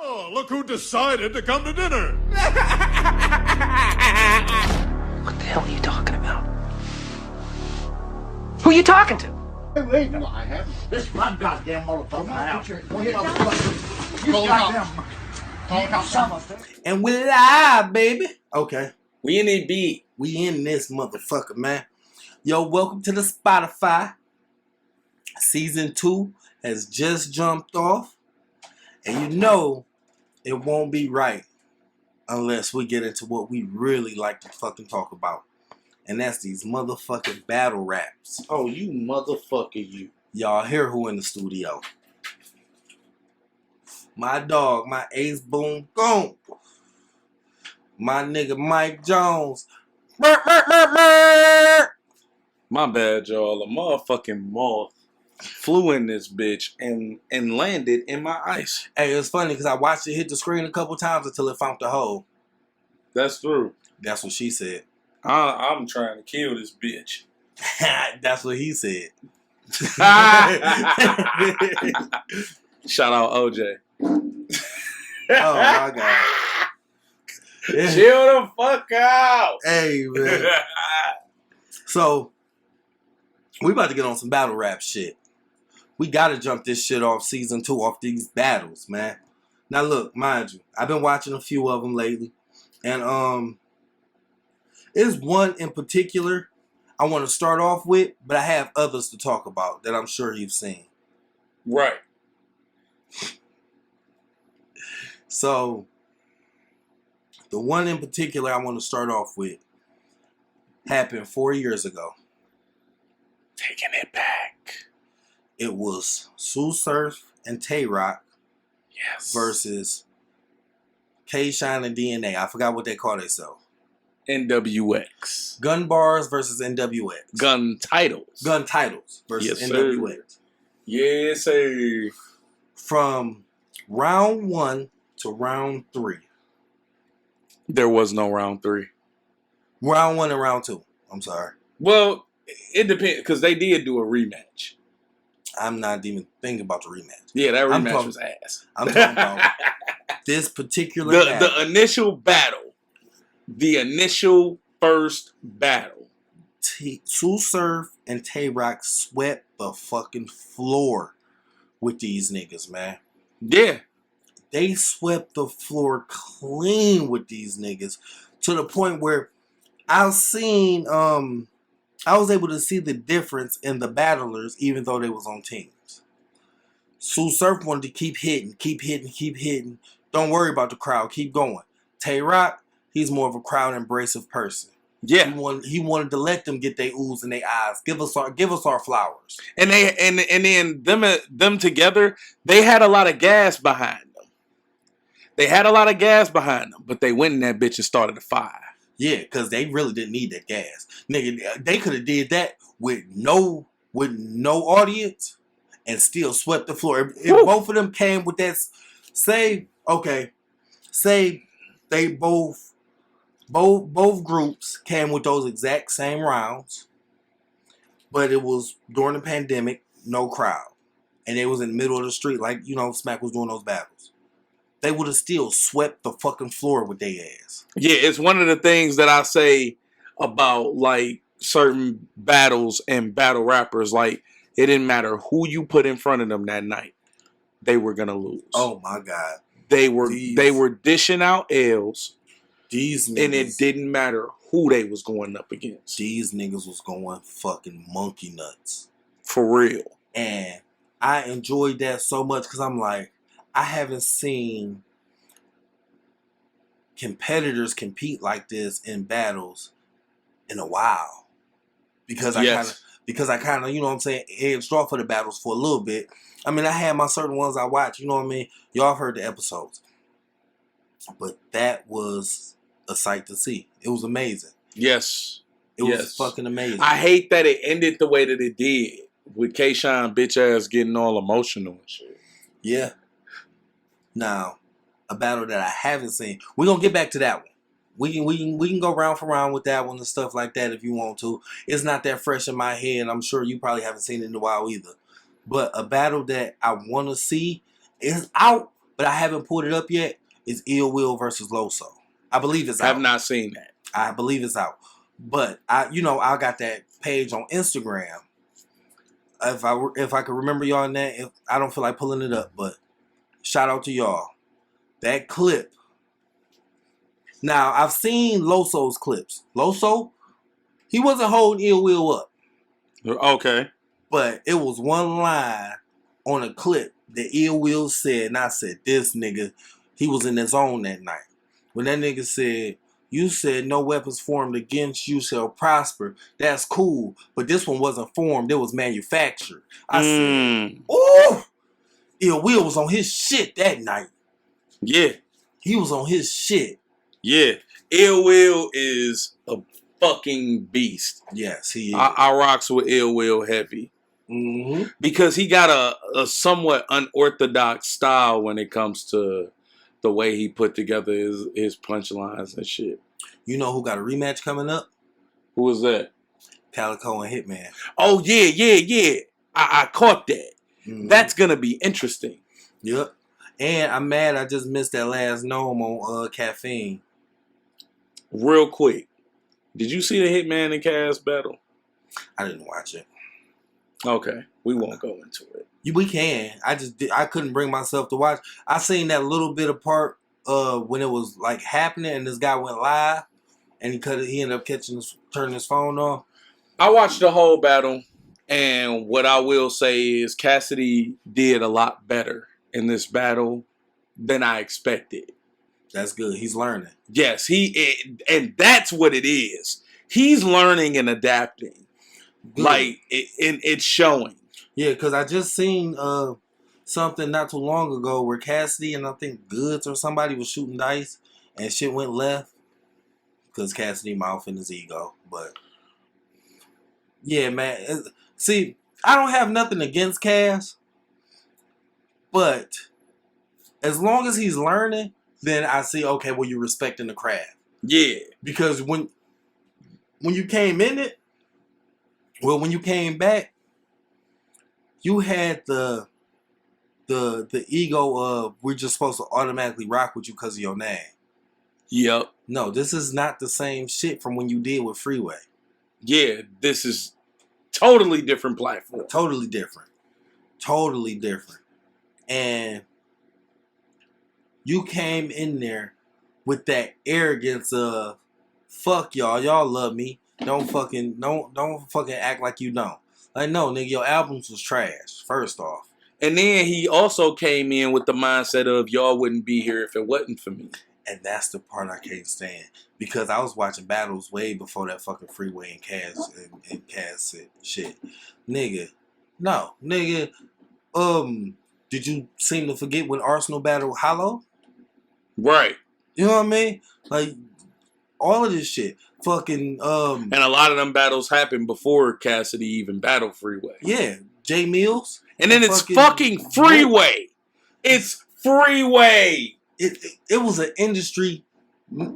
Oh, look who decided to come to dinner. What the hell are you talking about? Who are you talking to? Wait, no, I haven't. This is my goddamn motherfucker now. You goddamn. And we live, baby. Okay. We in a beat. We in this motherfucker, man. Yo, welcome to the Spotify. Season 2 has just jumped off. And you know it won't be right unless we get into what we really like to fucking talk about. And that's these motherfucking battle raps. Oh, you motherfucker, you. Y'all hear who in the studio? My dog, my ace boom boom. My nigga Mike Jones. Burr, burr, burr, burr. My bad, y'all. A motherfucking moth flew in this bitch and landed in my ice. Hey, it's funny because I watched it hit the screen a couple times until it found the hole. That's true. That's what she said. I'm trying to kill this bitch. That's what he said. Shout out OJ. Oh my God. Yeah. Chill the fuck out. Hey, man. So, we about to get on some battle rap shit. We got to jump this shit off season 2, off these battles, man. Now, look, mind you, I've been watching a few of them lately. And, there's one in particular I want to start off with, but I have others to talk about that I'm sure you've seen. Right. So, the one in particular I want to start off with happened 4 years ago. Taking it back. It was Sue Surf and Tay Rock versus K-Shine and DNA. I forgot what they call themselves. NWX. Gun Bars versus NWX. Gun Titles. Gun Titles versus Yes, NWX. Sir. Yes, sir. From round 1 to round 3. There was no round 3. Round 1 and round 2. I'm sorry. Well, it depends because they did do a rematch. I'm not even thinking about the rematch. Yeah, that rematch was ass. I'm talking about this particular the initial battle. The initial first battle. Sue Surf and Tay Rock swept the fucking floor with these niggas, man. Yeah. They swept the floor clean with these niggas to the point where I was able to see the difference in the battlers even though they was on teams. Sue Surf wanted to keep hitting. Don't worry about the crowd. Keep going. Tay Rock, he's more of a crowd embracive person. Yeah. He wanted to let them get their oohs in their eyes. Give us our flowers. And then them together, they had a lot of gas behind them. But they went in that bitch and started a fire. Yeah, because they really didn't need that gas. Nigga, they could have did that with no audience and still swept the floor. If both of them came with that, say they both groups came with those exact same rounds, but it was during the pandemic, no crowd. And they was in the middle of the street like, Smack was doing those battles. They would have still swept the fucking floor with their ass. Yeah, it's one of the things that I say about like certain battles and battle rappers. Like, it didn't matter who you put in front of them that night, they were gonna lose. Oh my God. They were dishing out L's. These niggas, and it didn't matter who they was going up against. These niggas was going fucking monkey nuts. For real. And I enjoyed that so much because I'm like, I haven't seen competitors compete like this in battles in a while. Because I kind of, you know what I'm saying, edged off of the battles for a little bit. I mean, I had my certain ones I watch, you know what I mean? Y'all have heard the episodes. But that was a sight to see. It was amazing. Yes. It was fucking amazing. I hate that it ended the way that it did. With K-Shine bitch ass getting all emotional and shit. Yeah. Now, a battle that I haven't seen. We're going to get back to that one. We can go round for round with that one and stuff like that if you want to. It's not that fresh in my head. I'm sure you probably haven't seen it in a while either. But a battle that I want to see is out, but I haven't pulled it up yet, is Ill Will versus Loso. I believe it's out. I have not seen that. I believe it's out. But I got that page on Instagram. If I could remember y'all in that, I don't feel like pulling it up, but shout out to y'all. That clip. Now, I've seen Loso's clips. Loso, he wasn't holding Ill Will up. Okay. But it was one line on a clip that Ill Will said, and I said, this nigga, he was in his zone that night. When that nigga said, you said no weapons formed against you shall prosper. That's cool. But this one wasn't formed. It was manufactured. I said, ooh, Ill Will was on his shit that night. Yeah. He was on his shit. Yeah. Ill Will is a fucking beast. Yes, he is. I rocks with Ill Will heavy. Mm-hmm. Because he got a somewhat unorthodox style when it comes to the way he put together his punchlines and shit. You know who got a rematch coming up? Who was that? Calicoe and Hitman. Oh, yeah. I caught that. Mm-hmm. That's going to be interesting. Yep. And I'm mad I just missed that last gnome on Caffeine. Real quick. Did you see the Hitman and Cass battle? I didn't watch it. Okay. We won't go into it. We can. I couldn't bring myself to watch. I seen that little bit of part when it was like happening and this guy went live and he ended up turning his phone off. I watched the whole battle, and what I will say is Cassidy did a lot better in this battle than I expected. That's good. He's learning. Yes, and that's what it is. He's learning and adapting. Good. Like it's showing. Yeah, because I just seen something not too long ago where Cassidy and I think Goods or somebody was shooting dice and shit went left because Cassidy mouth in his ego. But yeah, man. See, I don't have nothing against Cass, but as long as he's learning, then I see, okay, well, you're respecting the craft. Yeah. Because when you came in it, when you came back, you had the ego of we're just supposed to automatically rock with you because of your name. Yep. No, this is not the same shit from when you did with Freeway. Yeah, this is totally different platform. Totally different. Totally different. And you came in there with that arrogance of fuck y'all love me. Don't fucking act like you don't. Like, no, nigga, your albums was trash, first off. And then he also came in with the mindset of y'all wouldn't be here if it wasn't for me. And that's the part I can't stand. Because I was watching battles way before that fucking Freeway and Cass shit. Nigga. No. Nigga. Did you seem to forget when Arsenal battled Hollow? Right. You know what I mean? Like, all of this shit. Fucking, And a lot of them battles happened before Cassidy even battled Freeway. Yeah. Jay Mills. And then it's fucking Freeway. It's Freeway. It was an industry.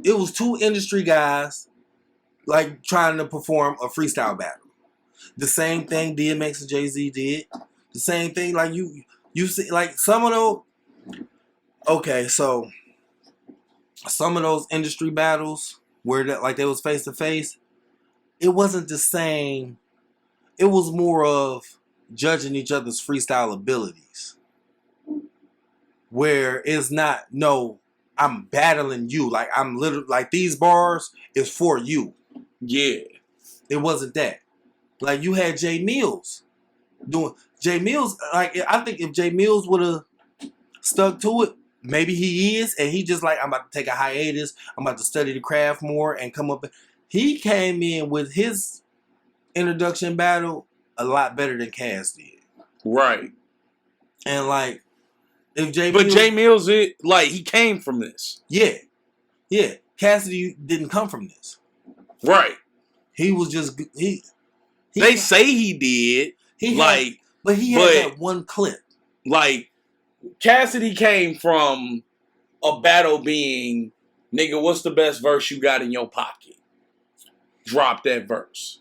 It was two industry guys like trying to perform a freestyle battle. The same thing DMX and Jay-Z did. The same thing like you see like some of those. Okay, so some of those industry battles where they was face to face, it wasn't the same. It was more of judging each other's freestyle abilities. Where it's not, no, I'm battling you. Like, I'm literally, like, these bars is for you. Yeah. It wasn't that. Like, you had Jay Mills doing, Jay Mills, like, I think if Jay Mills would have stuck to it, maybe he is, and he just like, I'm about to take a hiatus, I'm about to study the craft more and come up. He came in with his introduction battle a lot better than Cass did. Right. And, like, if Jay Mills, like, he came from this. Yeah. Yeah. Cassidy didn't come from this. Right. He was just they say he did. But he had that one clip. Like, Cassidy came from a battle being, nigga, what's the best verse you got in your pocket? Drop that verse.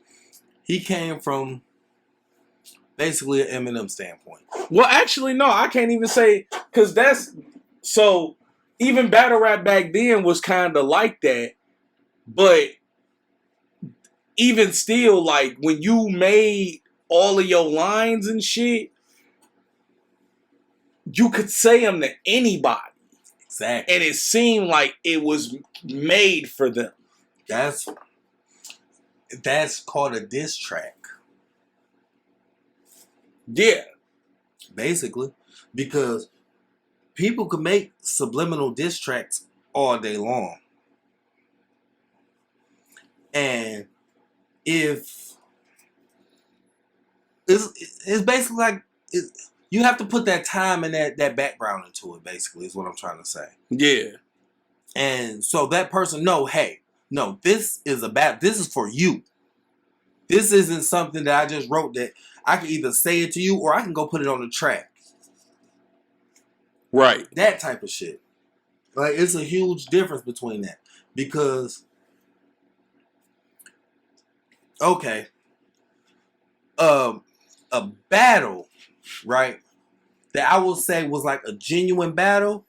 He came from basically an Eminem standpoint. Well, actually, no, I can't even say, because So even battle rap back then was kind of like that, but even still, like when you made all of your lines and shit, you could say them to anybody. Exactly. And it seemed like it was made for them. That's called a diss track. Yeah. Basically. Because people could make subliminal diss tracks all day long. And if it's basically like you have to put that time and that background into it, basically, is what I'm trying to say. Yeah. And so that person know, hey, no, this is for you. This isn't something that I just wrote that I can either say it to you or I can go put it on the track. Right. That type of shit. Like, it's a huge difference between that. Because, okay, a battle, right, that I will say was like a genuine battle,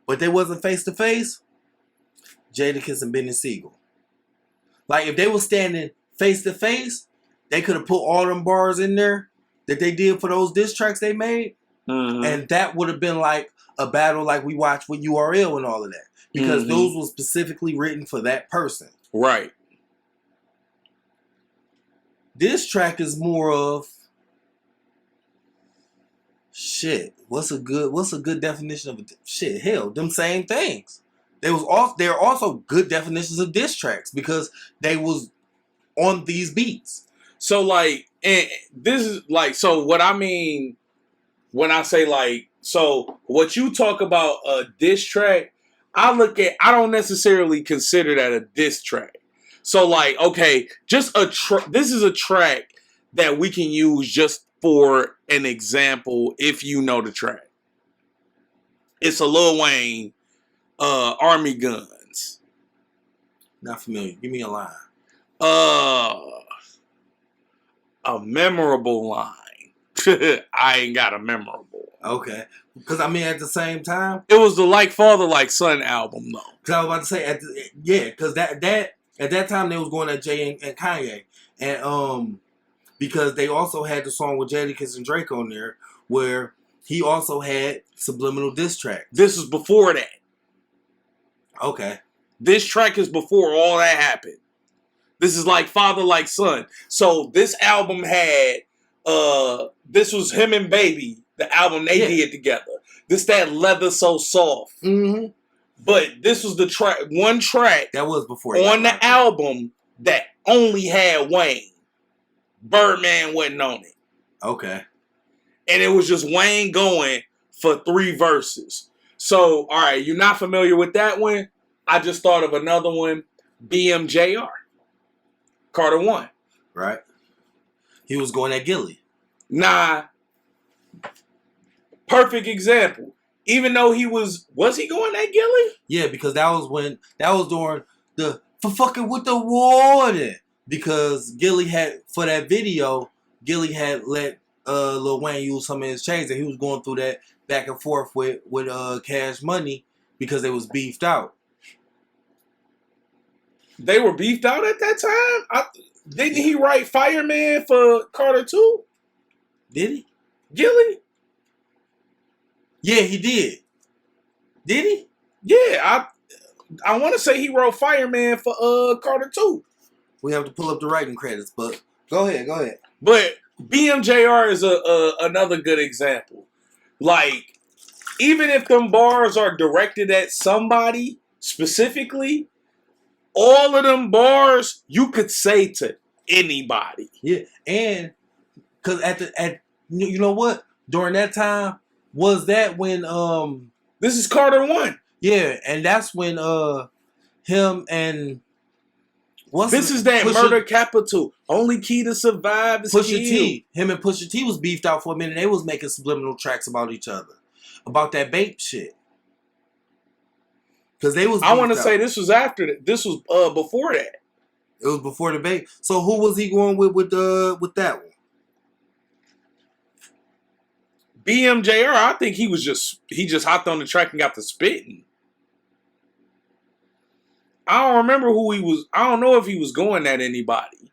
but they wasn't face to face, Jadakiss and Benny Siegel. Like, if they were standing face to face, they could have put all them bars in there that they did for those diss tracks they made, and that would have been like a battle like we watched with URL and all of that, because those were specifically written for that person. Right. This track is more of shit. What's a good definition of shit? Hell, them same things. They're also good definitions of diss tracks because they was on these beats. So like, and this is like, so what I mean when I say like, so what you talk about a diss track, I don't necessarily consider that a diss track. So like, okay, just this is a track that we can use just for an example if you know the track. It's a Lil Wayne, Army Guns. Not familiar. Give me a line. A memorable line. I ain't got a memorable. Okay. Because, I mean, at the same time, it was the Like Father, Like Son album, though. Because I was about to say, because that at that time they was going at Jay and Kanye. And because they also had the song with Jadakiss and Drake on there where he also had subliminal diss track. This is before that. Okay. This track is before all that happened. This is Like Father, Like Son. So this album had, this was him and Baby, the album they did together. This that Leather So Soft. Mm-hmm. But this was the one track that was before on the album that only had Wayne. Birdman wasn't on it. Okay. And it was just Wayne going for 3 verses. So, all right, you're not familiar with that one? I just thought of another one, BMJR. Carter 1. Right. He was going at Gilly. Nah. Perfect example. Even though he was he going at Gilly? Yeah, because that was during the for fucking with the warden. Because Gilly had, for that video, Gilly had let Lil Wayne use some of his chains, and he was going through that back and forth with Cash Money because they was beefed out. They were beefed out at that time? Didn't he write Fireman for Carter 2? Did he? Gilly? Yeah, he did. Did he? Yeah, I want to say he wrote Fireman for Carter 2. We have to pull up the writing credits, but go ahead. But BMJR is another good example. Like, even if them bars are directed at somebody specifically, all of them bars you could say to anybody. Yeah, and because you know what? During that time, was that when this is Carter 1. Yeah, and that's when him and this is that Murder Capital. Only key to survive is Pusha kill. T. Him and Pusha T was beefed out for a minute. They was making subliminal tracks about each other, about that Bape shit. Because they was. I want to say this was after that. This was before that. It was before the Bape. So who was he going with that one? BMJR, I think he just hopped on the track and got to spitting. I don't remember who he was. I don't know if he was going at anybody.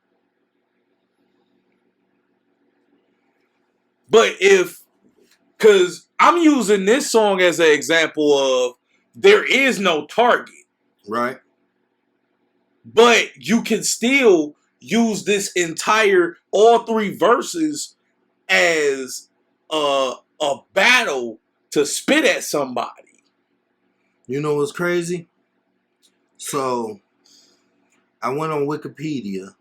But because I'm using this song as an example of there is no target. Right. But you can still use this all 3 verses as a battle to spit at somebody. You know what's crazy? So, I went on Wikipedia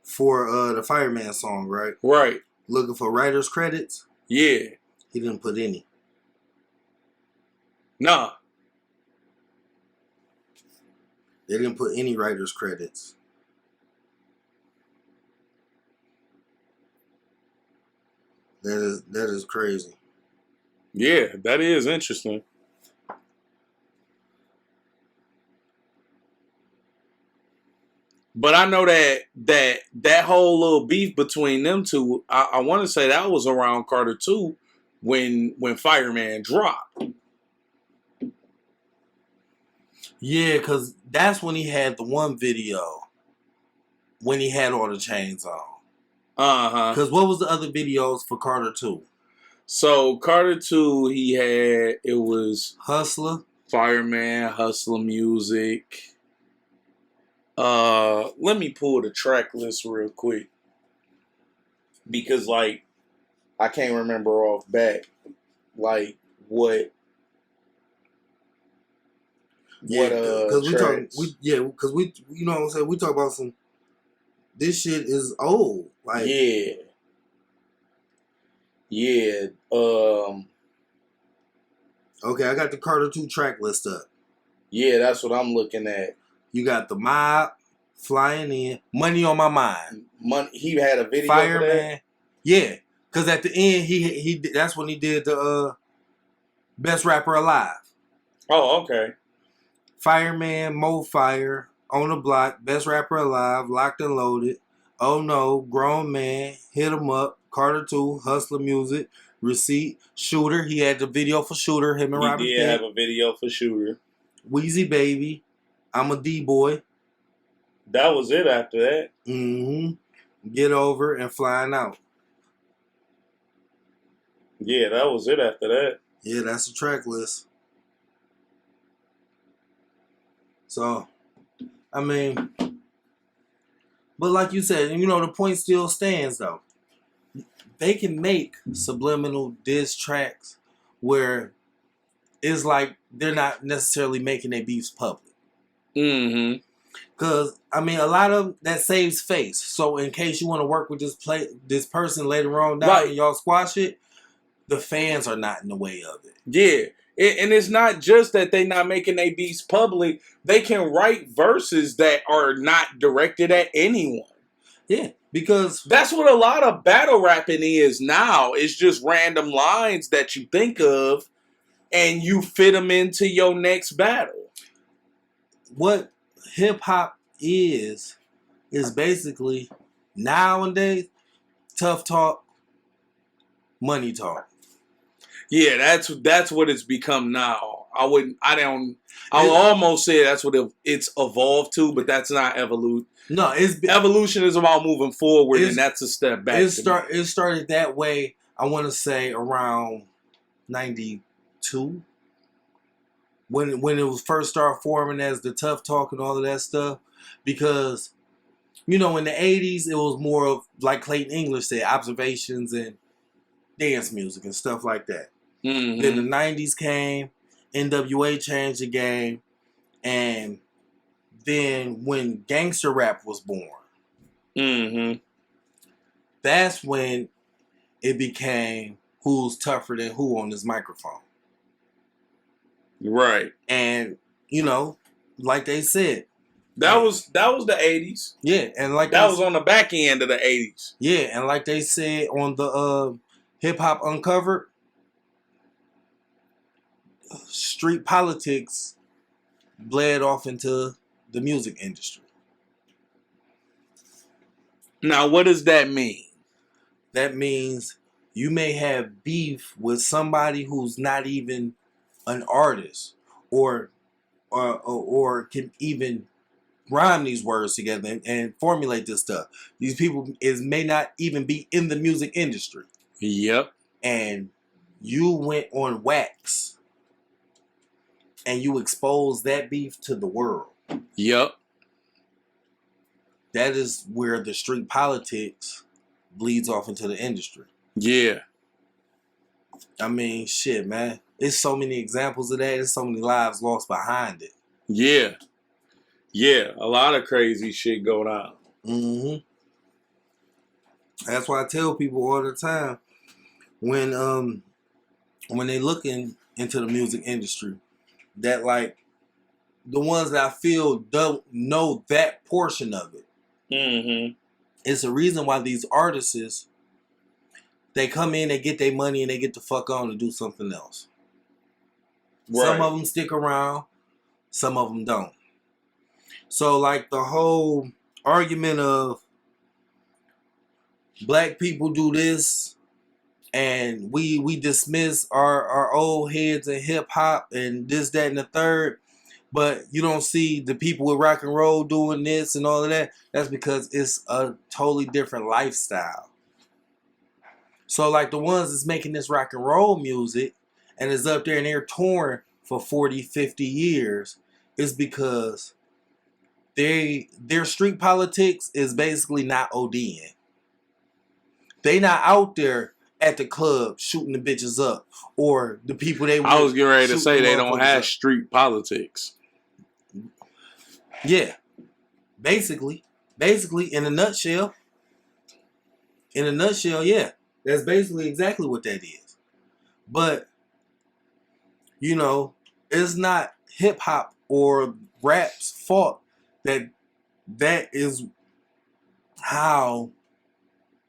for the Fireman song, right? Right. Looking for writer's credits. Yeah. He didn't put any. Nah. They didn't put any writer's credits. That is crazy. Yeah, that is interesting. But I know that whole little beef between them two, I want to say that was around Carter 2 when Fireman dropped. Yeah, because that's when he had the one video when he had all the chains on. Uh-huh. Because what was the other videos for Carter 2? So Carter 2, it was Hustler, Fireman, Hustler Music. Let me pull the track list real quick. Because I can't remember off back what because we you know what I'm saying, we talk about some, this shit is old. Yeah. Okay, I got the Carter 2 track list up. Yeah, that's what I'm looking at. You got The Mob, Flying In, Money on My Mind. He had a video Fireman. for that? Yeah, because at the end he that's when he did the Best Rapper Alive. Oh, okay. Fireman, Mo Fire, On the Block, Best Rapper Alive, Locked and Loaded, Oh No, Grown Man, Hit 'Em Up, Carter 2, Hustler Music, Receipt, Shooter. He had the video for Shooter, him and Robert. He did have a video for Shooter. Weezy Baby, I'm a D-Boy. That was it after that. Mm-hmm. Get Over and Flying Out. Yeah, that was it after that. Yeah, that's the track list. So, I mean, but like you said, you know, the point still stands though. They can make subliminal diss tracks where it's like they're not necessarily making their beefs public. Mm-hmm. Because, I mean, a lot of that saves face. So in case you want to work with this person later on down right, and y'all squash it, the fans are not in the way of it. Yeah. And it's not just that they not making their beefs public. They can write verses that are not directed at anyone. Yeah, because that's what a lot of battle rapping is now. It's just random lines that you think of and you fit them into your next battle. What hip-hop is basically nowadays tough talk, money talk. Yeah, that's what it's become now. I'll almost say that's what it's evolved to, but that's not evolution. No, evolution is about moving forward, and that's a step back. It started that way, I want to say around 92. When it was first started forming as the tough talk and all of that stuff. Because, you know, in the 80s, it was more of, like Clayton English said, observations and dance music and stuff like that. Mm-hmm. Then the 90s came, NWA changed the game, and then when gangster rap was born, mm-hmm, that's when it became who's tougher than who on this microphone. Right. And, you know, like they said, that was the 80s. Yeah, and like that was on the back end of the 80s. Yeah, and like they said on the Hip Hop Uncovered, street politics bled off into the music industry. Now, what does that mean? That means you may have beef with somebody who's not even an artist or can even rhyme these words together and formulate this stuff. These people may not even be in the music industry. Yep. And you went on wax and you exposed that beef to the world. Yep. That is where the street politics bleeds off into the industry. Yeah. I mean, shit, man. There's so many examples of that. There's so many lives lost behind it. Yeah. Yeah. A lot of crazy shit going on. Mm-hmm. That's why I tell people all the time when they looking into the music industry that like the ones that I feel don't know that portion of it. Mm-hmm. It's a reason why these artists, they come in, they get their money, and they get the fuck on to do something else. Right. Some of them stick around, some of them don't. So like the whole argument of black people do this and we dismiss our old heads in hip hop and this, that, and the third, but you don't see the people with rock and roll doing this and all of that. That's because it's a totally different lifestyle. So like the ones that's making this rock and roll music and is up there and they're touring for 40, 50 years is because their street politics is basically not ODing. They not out there at the club shooting the bitches up or the people they. I was getting ready to say they don't have street politics. Yeah, basically, in a nutshell, yeah, that's basically exactly what that is. But you know, it's not hip hop or rap's fault that is how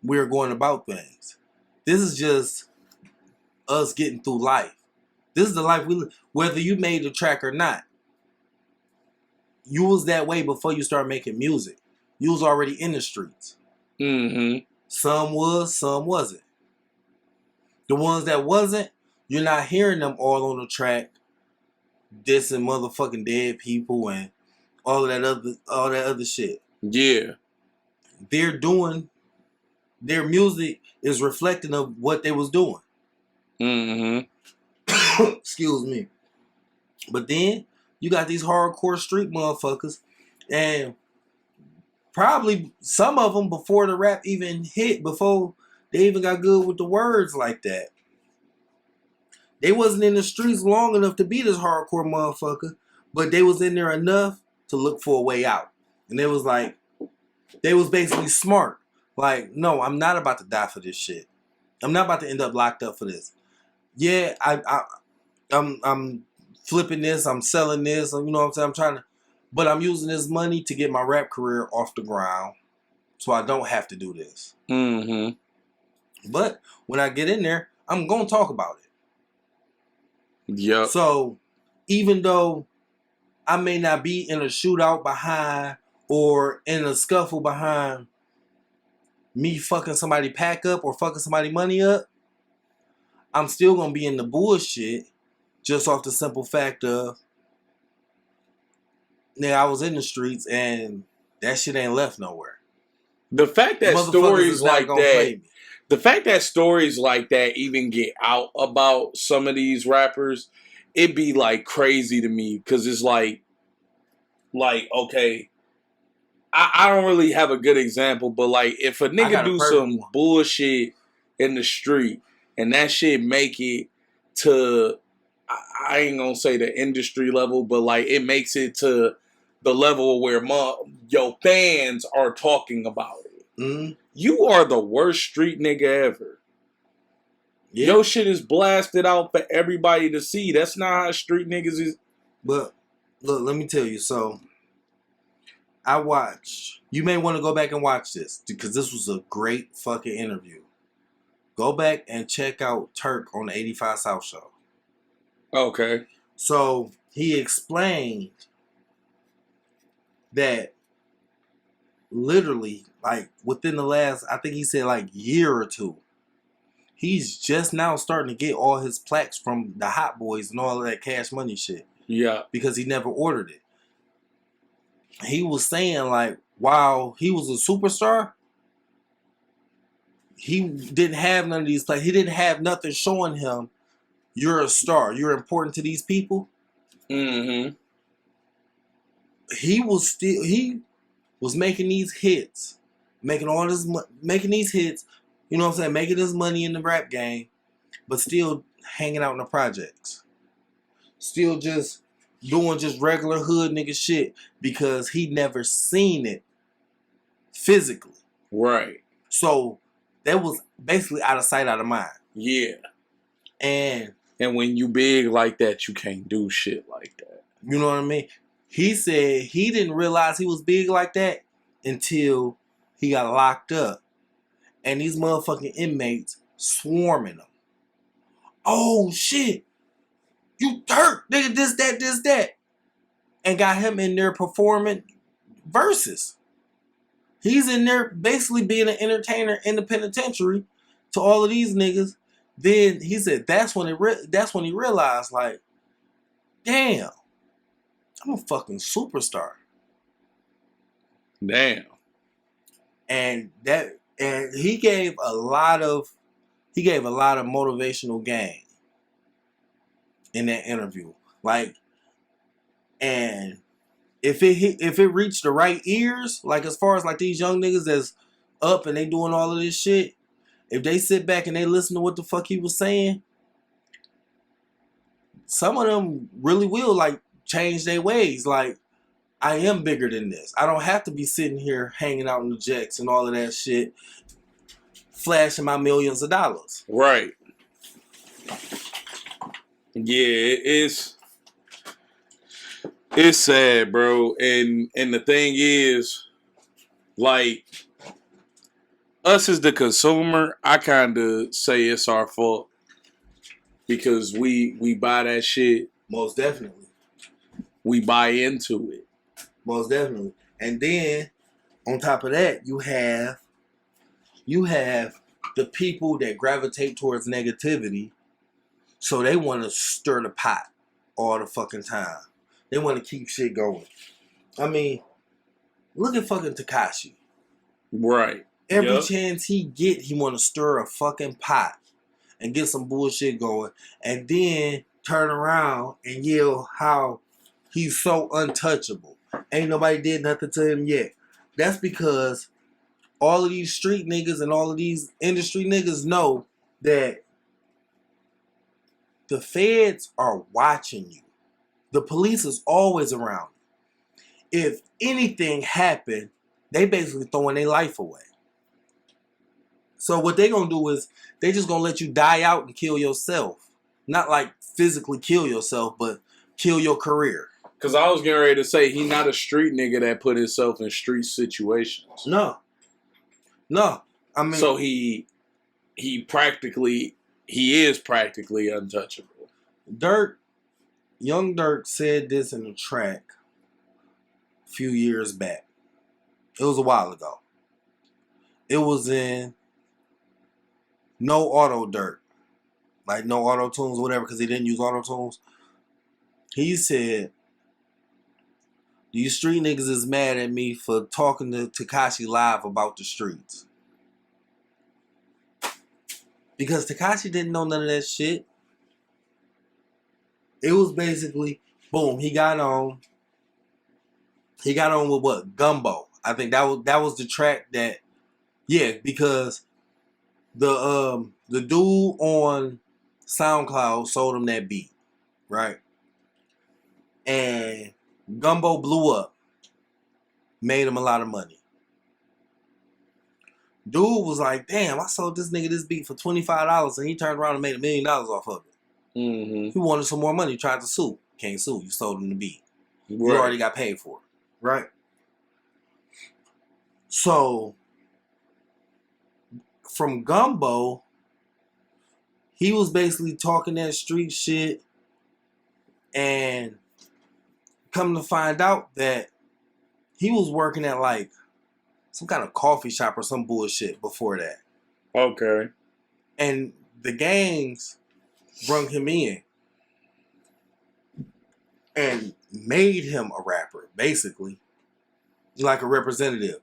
we're going about things. This is just us getting through life. This is the life we live. Whether you made the track or not, you was that way before you started making music. You was already in the streets. Mm-hmm. Some was, some wasn't. The ones that wasn't, you're not hearing them all on the track dissing motherfucking dead people and all that other shit. Yeah. Their music is reflecting of what they was doing. Mm-hmm. Excuse me. But then you got these hardcore street motherfuckers, and probably some of them before the rap even hit, before they even got good with the words like that, they wasn't in the streets long enough to be this hardcore motherfucker, but they was in there enough to look for a way out. And they was basically smart. Like, no, I'm not about to die for this shit. I'm not about to end up locked up for this. Yeah, I'm flipping this, I'm selling this, you know what I'm saying? But I'm using this money to get my rap career off the ground so I don't have to do this. Mm-hmm. But when I get in there, I'm going to talk about it. Yep. So even though I may not be in a shootout behind or in a scuffle behind me fucking somebody pack up or fucking somebody money up, I'm still going to be in the bullshit just off the simple fact of, I was in the streets and that shit ain't left nowhere. The fact that stories like that, even get out about some of these rappers, it be like crazy to me because it's like okay, I don't really have a good example, but like if a nigga do some bullshit in the street and that shit make it to, I ain't gonna say the industry level, but like it makes it to the level where your fans are talking about it. Mm-hmm. You are the worst street nigga ever. Yeah. Your shit is blasted out for everybody to see. That's not how street niggas is. But look, let me tell you. So I watched. You may want to go back and watch this because this was a great fucking interview. Go back and check out Turk on the 85 South show. Okay. So he explained that literally, like within the last, I think he said like year or two, he's just now starting to get all his plaques from the Hot Boys and all of that Cash Money shit. Yeah. Because he never ordered it. He was saying, like, while he was a superstar, he didn't have none of these plaques. He didn't have nothing showing him, you're a star. You're important to these people. Mm-hmm. He was making these hits. Making these hits. You know what I'm saying? Making his money in the rap game. But still hanging out in the projects. Still just doing just regular hood nigga shit because he never seen it physically. Right. So that was basically out of sight, out of mind. Yeah. And when you big like that, you can't do shit like that. You know what I mean? He said he didn't realize he was big like that until he got locked up. And these motherfucking inmates swarming him. Oh shit. You Turk, nigga, this, that. And got him in there performing verses. He's in there basically being an entertainer in the penitentiary to all of these niggas. Then he said that's when he realized, like, damn, I'm a fucking superstar. Damn. And he gave a lot of motivational game in that interview. Like, and if it reached the right ears, like as far as like these young niggas that's up and they doing all of this shit, if they sit back and they listen to what the fuck he was saying, some of them really will like change their ways. Like, I am bigger than this. I don't have to be sitting here hanging out in the jets and all of that shit, flashing my millions of dollars. Right. Yeah, it's sad, bro. And the thing is, like, us as the consumer, I kind of say it's our fault because we buy that shit. Most definitely. We buy into it. Most definitely. And then on top of that, you have the people that gravitate towards negativity, so they want to stir the pot all the fucking time. They want to keep shit going. I mean, look at fucking Tekashi. Right. Every chance he get, he want to stir a fucking pot and get some bullshit going, and then turn around and yell how he's so untouchable. Ain't nobody did nothing to him yet. That's because all of these street niggas and all of these industry niggas know that the feds are watching you. The police is always around. If anything happened, they basically throwing their life away. So what they gonna do is they just gonna let you die out and kill yourself. Not like physically kill yourself, but kill your career. Because I was getting ready to say, he not a street nigga that put himself in street situations. No. I mean, so he is practically untouchable. Young Dirk said this in a track a few years back. It was a while ago. It was in No Auto Dirk. Like no auto tunes, whatever, because he didn't use auto tunes. He said, these street niggas is mad at me for talking to Tekashi live about the streets. Because Tekashi didn't know none of that shit. It was basically, boom, he got on with what? Gumbo. I think that was the track that, yeah, because the dude on SoundCloud sold him that beat, right? And Gumbo blew up, made him a lot of money. Dude was like, damn, I sold this nigga this beat for $25 and he turned around and made $1 million off of it. Mm-hmm. He wanted some more money, tried to sue. Can't sue, you sold him the beat. Right. You already got paid for it, right? So, from Gumbo, he was basically talking that street shit and come to find out that he was working at like some kind of coffee shop or some bullshit before that. Okay. And the gangs brung him in and made him a rapper, basically. Like a representative.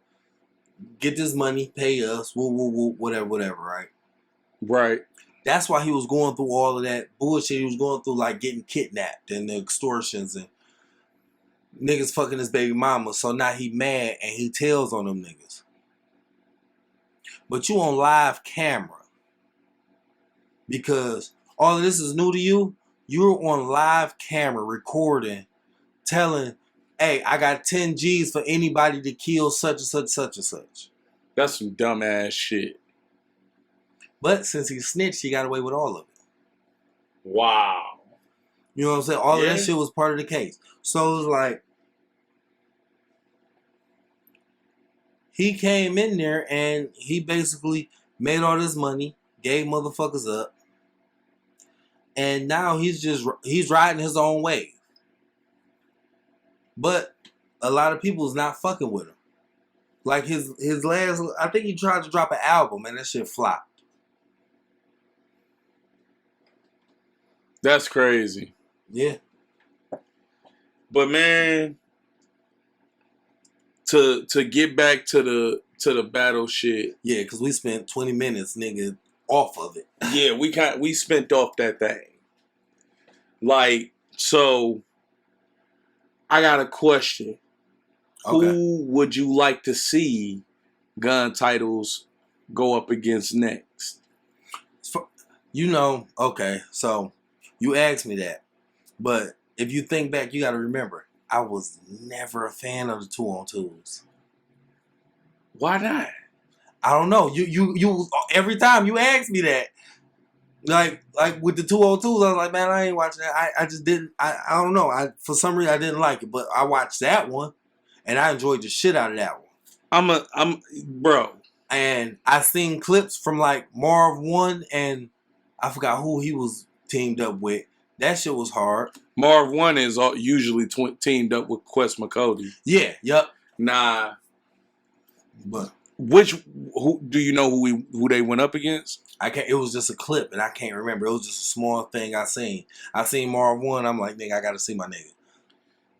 Get this money, pay us, woo, woo, woo, whatever, right? Right. That's why he was going through all of that bullshit. He was going through, like, getting kidnapped and the extortions and niggas fucking his baby mama. So now he mad and he tells on them niggas. But you on live camera. Because all of this is new to you. You're on live camera recording, telling, hey, I got 10 G's for anybody to kill such and such, such and such. That's some dumbass shit. But since he snitched, he got away with all of it. Wow. You know what I'm saying? All of that shit was part of the case. So it was like, he came in there and he basically made all this money, gave motherfuckers up, and now he's riding his own wave. But a lot of people is not fucking with him. Like his last, I think he tried to drop an album and that shit flopped. That's crazy. Yeah. But man, to get back to the battle shit. Yeah, because we spent 20 minutes, nigga, off of it. Yeah, we spent off that thing. Like, so I got a question. Okay. Who would you like to see gun titles go up against next? You know, okay, so you asked me that. But if you think back, you got to remember, I was never a fan of the 2-on-2s. Why not? I don't know. You every time you ask me that, like with the 2-on-2s, I was like, man, I ain't watching that. I just didn't. I don't know. For some reason I didn't like it, but I watched that one, and I enjoyed the shit out of that one. I'm bro. And I seen clips from like Marv 1 and I forgot who he was teamed up with. That shit was hard. Marv 1 is usually teamed up with Quest McCody. Yeah, yup. Nah. But who do you know who they went up against? it was just a clip and I can't remember. It was just a small thing I seen. I seen Marv 1, I'm like, nigga, I gotta see my nigga.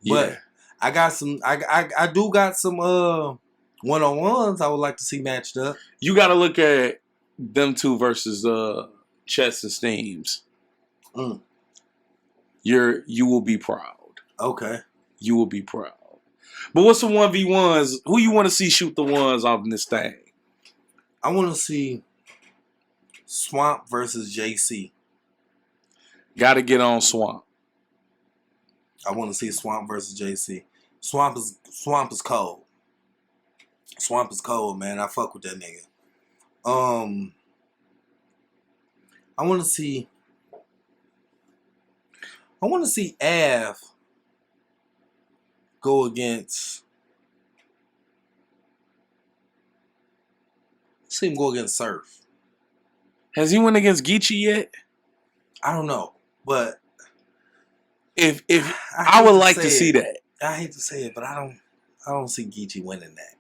But I got some I do got some one-on-ones I would like to see matched up. You gotta look at them two versus Chess and Steams. You will be proud. Okay. You will be proud. But what's the 1v1s? Who you want to see shoot the ones off in this thing? I want to see Swamp versus JC. Got to get on Swamp. I want to see Swamp versus JC. Swamp is cold. Swamp is cold, man. I fuck with that nigga. I want to see Av go against. See him go against Surf. Has he went against Geechee yet? I don't know, but if I would like to see that. I hate to say it, but I don't see Geechee winning that.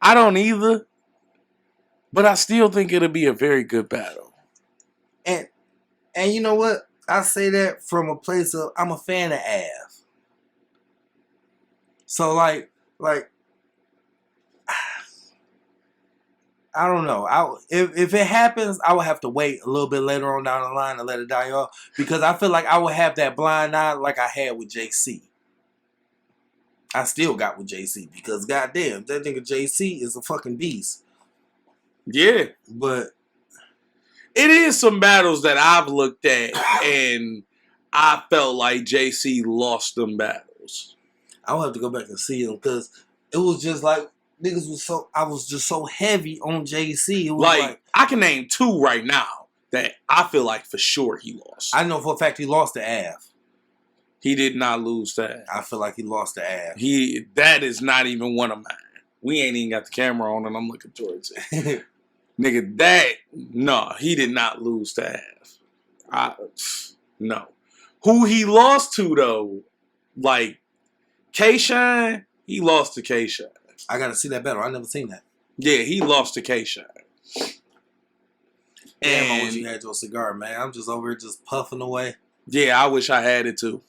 I don't either, but I still think it'll be a very good battle. And you know what? I say that from a place of I'm a fan of Av. So like I don't know. If it happens, I will have to wait a little bit later on down the line and let it die off because I feel like I will have that blind eye like I had with JC. I still got with JC because goddamn, that nigga JC is a fucking beast. Yeah, but it is some battles that I've looked at and I felt like JC lost them battles. I'll have to go back and see them because it was just like niggas was I was just so heavy on JC. It was like I can name two right now that I feel like for sure he lost. I know for a fact he lost to Av. He did not lose that. I feel like he lost to Av. That is not even one of mine. We ain't even got the camera on and I'm looking towards it. Nigga, he did not lose to Av. No. Who he lost to though, like K-Shine, he lost to K-Shine. I gotta see that battle. I never seen that. Yeah, he lost to K-Shine. Damn, I wish And you had your cigar, man. I'm just over here just puffing away. yeah, I wish I had it too.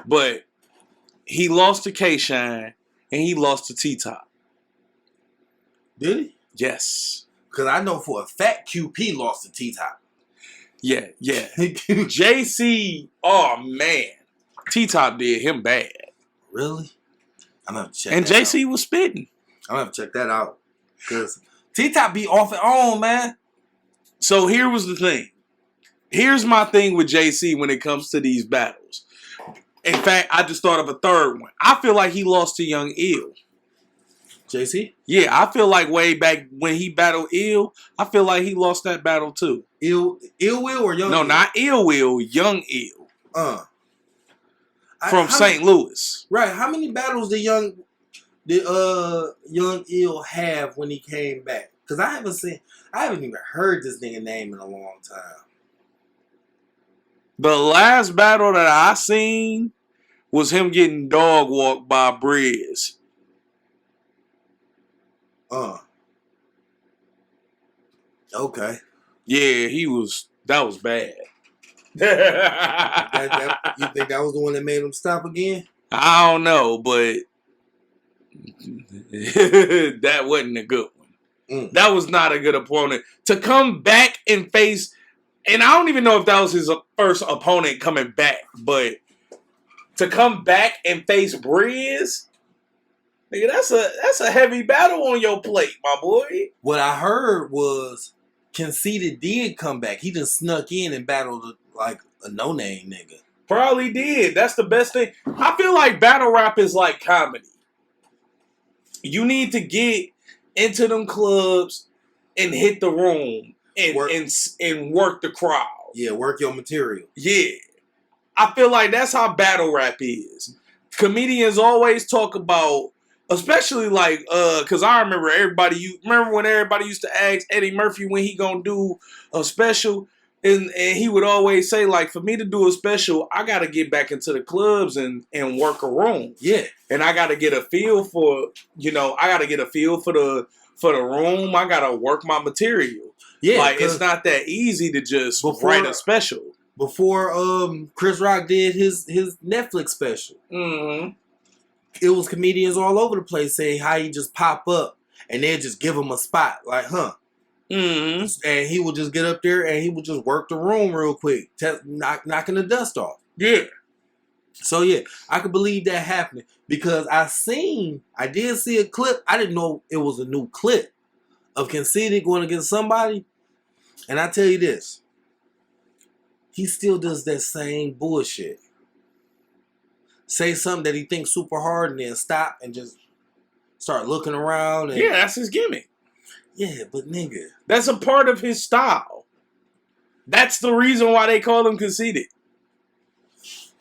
But he lost to K-Shine and he lost to T-Top. Did he? Yes. Because I know for a fact QP lost to T-Top. Yeah. JC, oh man. T-Top did him bad. Really? I'm going to have to check And that JC out. was spitting. I'm going to have to check that out. Because T-Top be off and on, man. So here was the thing. Here's my thing with JC when it comes to these battles. In fact, I just thought of a third one. I feel like he lost to Young Ill. JC? Yeah, I feel like way back when he battled Ill, I feel like he lost that battle too. Ill Will or Young No, Ill? not Ill Will, Young Ill. From How St. Louis. Right. How many battles did Young Ill have when he came back? Because I haven't even heard this nigga name in a long time. The last battle that I seen was him getting dog walked by Briz. Okay. Yeah, that was bad. You think that was the one that made him stop again? I don't know, but that wasn't a good one. That was not a good opponent. To come back and face, and I don't even know if that was his first opponent coming back, but to come back and face Briz, nigga, that's a heavy battle on your plate, my boy. What I heard was Conceited did come back. He just snuck in and battled like a no-name nigga. Probably did. That's the best thing. I feel like battle rap is like comedy. You need to get into them clubs and hit the room and work the crowd. Yeah, work your material. Yeah. I feel like that's how battle rap is. Comedians always talk about, especially like, because I remember when everybody used to ask Eddie Murphy when he gonna do a special, and he would always say, like, for me to do a special, I gotta get back into the clubs and work a room. Yeah. And I gotta get a feel for, the room. I gotta work my material. Yeah. Like, it's not that easy to just write a special. Before Chris Rock did his Netflix special. Mm-hmm. It was comedians all over the place saying how he just pop up and they'd just give him a spot. Like, Mm-hmm. And he would just get up there and he would just work the room real quick, knocking the dust off. Yeah. So, yeah, I could believe that happening because I did see a clip. I didn't know it was a new clip of Conceited going against somebody. And I tell you this, he still does that same bullshit. Say something that he thinks super hard and then stop and just start looking around. And, Yeah, that's his gimmick. Yeah, but nigga. That's a part of his style. That's the reason why they call him Conceited.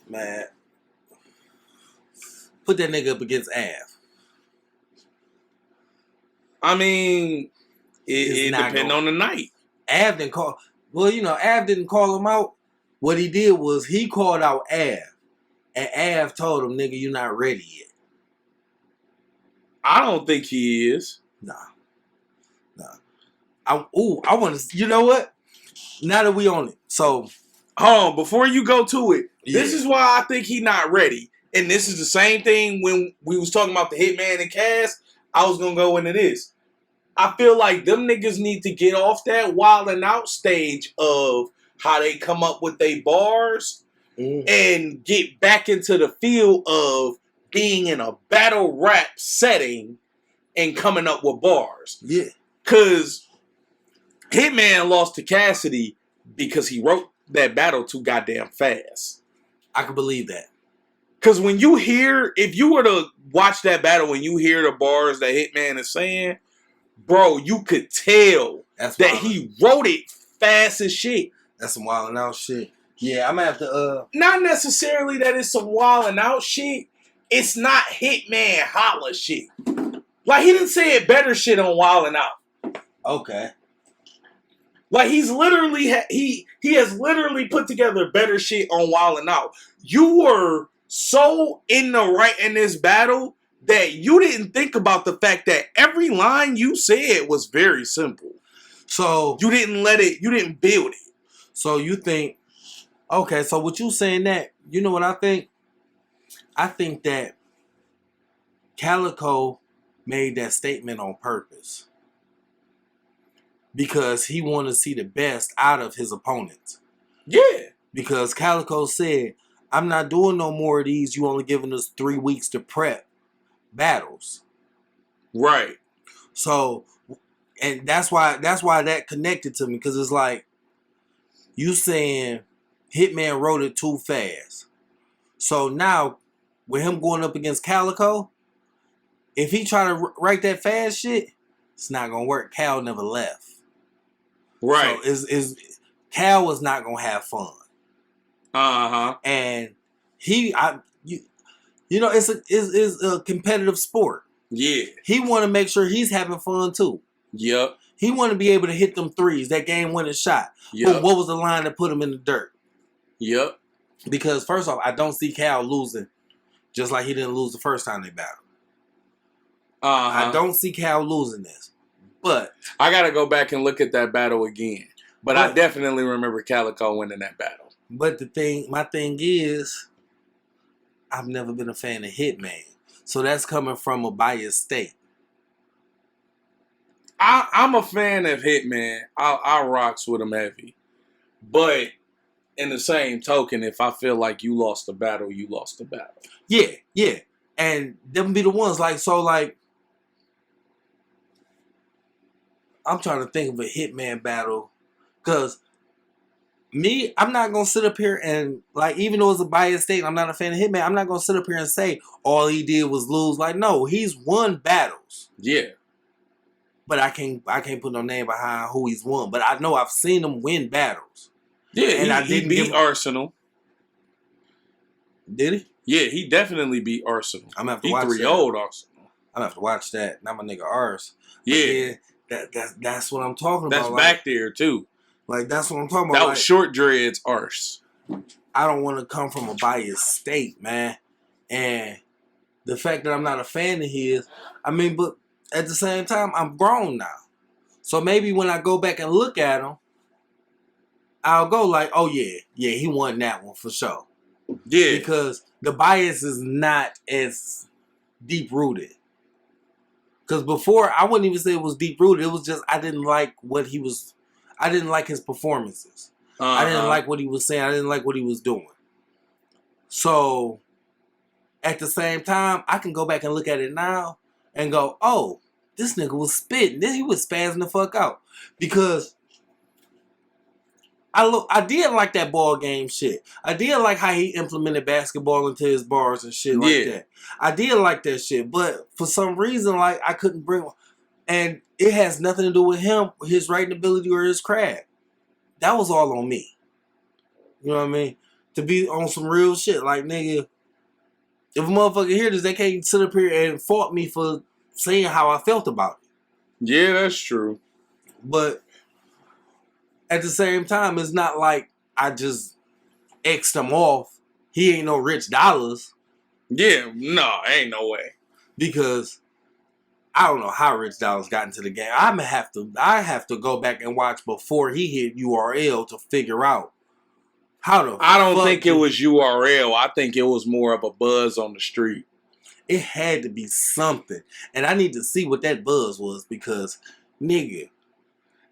Man. Put that nigga up against Av. I mean, it depends on the night. Av didn't call. Well, Av didn't call him out. What he did was he called out Av. And Av told him, nigga, you're not ready yet. I don't think he is. Nah. I want to, you know what? Now that we on it. So. Hold on, before you go to it, Yeah. This is why I think he not ready. And this is the same thing when we was talking about the Hitman and Cass. I was going to go into this. I feel like them niggas need to get off that wild and out stage of how they come up with their bars and get back into the feel of being in a battle rap setting and coming up with bars. Yeah. Because Hitman lost to Cassidy because he wrote that battle too goddamn fast. I can believe that. Because if you were to watch that battle and you hear the bars that Hitman is saying, bro, you could tell that he wrote it fast as shit. That's some wild and out shit. Yeah, I'm gonna have to Not necessarily that it's some wild and out shit. It's not Hitman Holla shit. Like, he didn't say it better shit on Wild and Out. Okay. Like, he's literally he has literally put together better shit on Wild and Out. You were so in the right in this battle that you didn't think about the fact that every line you said was very simple. So you didn't build it. So you think, okay, so what you saying that, you know what I think? I think that Calicoe made that statement on purpose. Because he wanted to see the best out of his opponents. Yeah. Because Calicoe said, I'm not doing no more of these. You only giving us 3 weeks to prep battles. Right. So, and that's why that connected to me. Because it's like, you saying Hitman wrote it too fast. So now, with him going up against Calicoe, if he try to write that fast shit, it's not going to work. Cal never left. Right. So Cal was not gonna have fun. And you know, it's a competitive sport. Yeah. He want to make sure he's having fun too. Yep. He want to be able to hit them threes, that game-winning shot. Yep. But what was the line that put him in the dirt? Yep. Because first off, I don't see Cal losing, just like he didn't lose the first time they battled. I don't see Cal losing this. But I gotta go back and look at that battle again. But I definitely remember Calicoe winning that battle. But my thing is, I've never been a fan of Hitman. So that's coming from a biased state. I'm a fan of Hitman. I rocks with him heavy. But in the same token, if I feel like you lost the battle, you lost the battle. Yeah, yeah. And them be the ones like I'm trying to think of a Hitman battle. Because me, I'm not going to sit up here and, like, even though it's a biased state, I'm not a fan of Hitman, I'm not going to sit up here and say all he did was lose. Like, no, he's won battles. Yeah. But I can't put no name behind who he's won. But I know I've seen him win battles. Yeah, and he beat Arsenal. Did he? Yeah, he definitely beat Arsenal. I'm going to have to watch that. He 3-0'd Arsenal. I'm going to have to watch that. Not my nigga Ars. Yeah. That's what I'm talking about. That's back there, too. Like, that's what I'm talking about. That was short dreads, Ars. I don't want to come from a biased state, man. And the fact that I'm not a fan of his, I mean, but at the same time, I'm grown now. So maybe when I go back and look at him, I'll go like, oh, yeah, he won that one for sure. Yeah. Because the bias is not as deep-rooted. Because before, I wouldn't even say it was deep-rooted. It was just I didn't like I didn't like his performances. I didn't like what he was saying. I didn't like what he was doing. So, at the same time, I can go back and look at it now and go, oh, this nigga was spitting. He was spazzing the fuck out. Because I did like that ball game shit. I did like how he implemented basketball into his bars and shit like that. I did like that shit. But for some reason, like, I couldn't bring... And it has nothing to do with him, his writing ability, or his craft. That was all on me. You know what I mean? To be on some real shit. Like, nigga, if a motherfucker hear this, they can't sit up here and fault me for saying how I felt about it. Yeah, that's true. But at the same time, it's not like I just X'd him off. He ain't no Rich Dollars. Yeah, no, ain't no way. Because I don't know how Rich Dollars got into the game. I have to go back and watch before he hit URL to figure out how the I don't think it was URL. I think it was more of a buzz on the street. It had to be something. And I need to see what that buzz was because, nigga.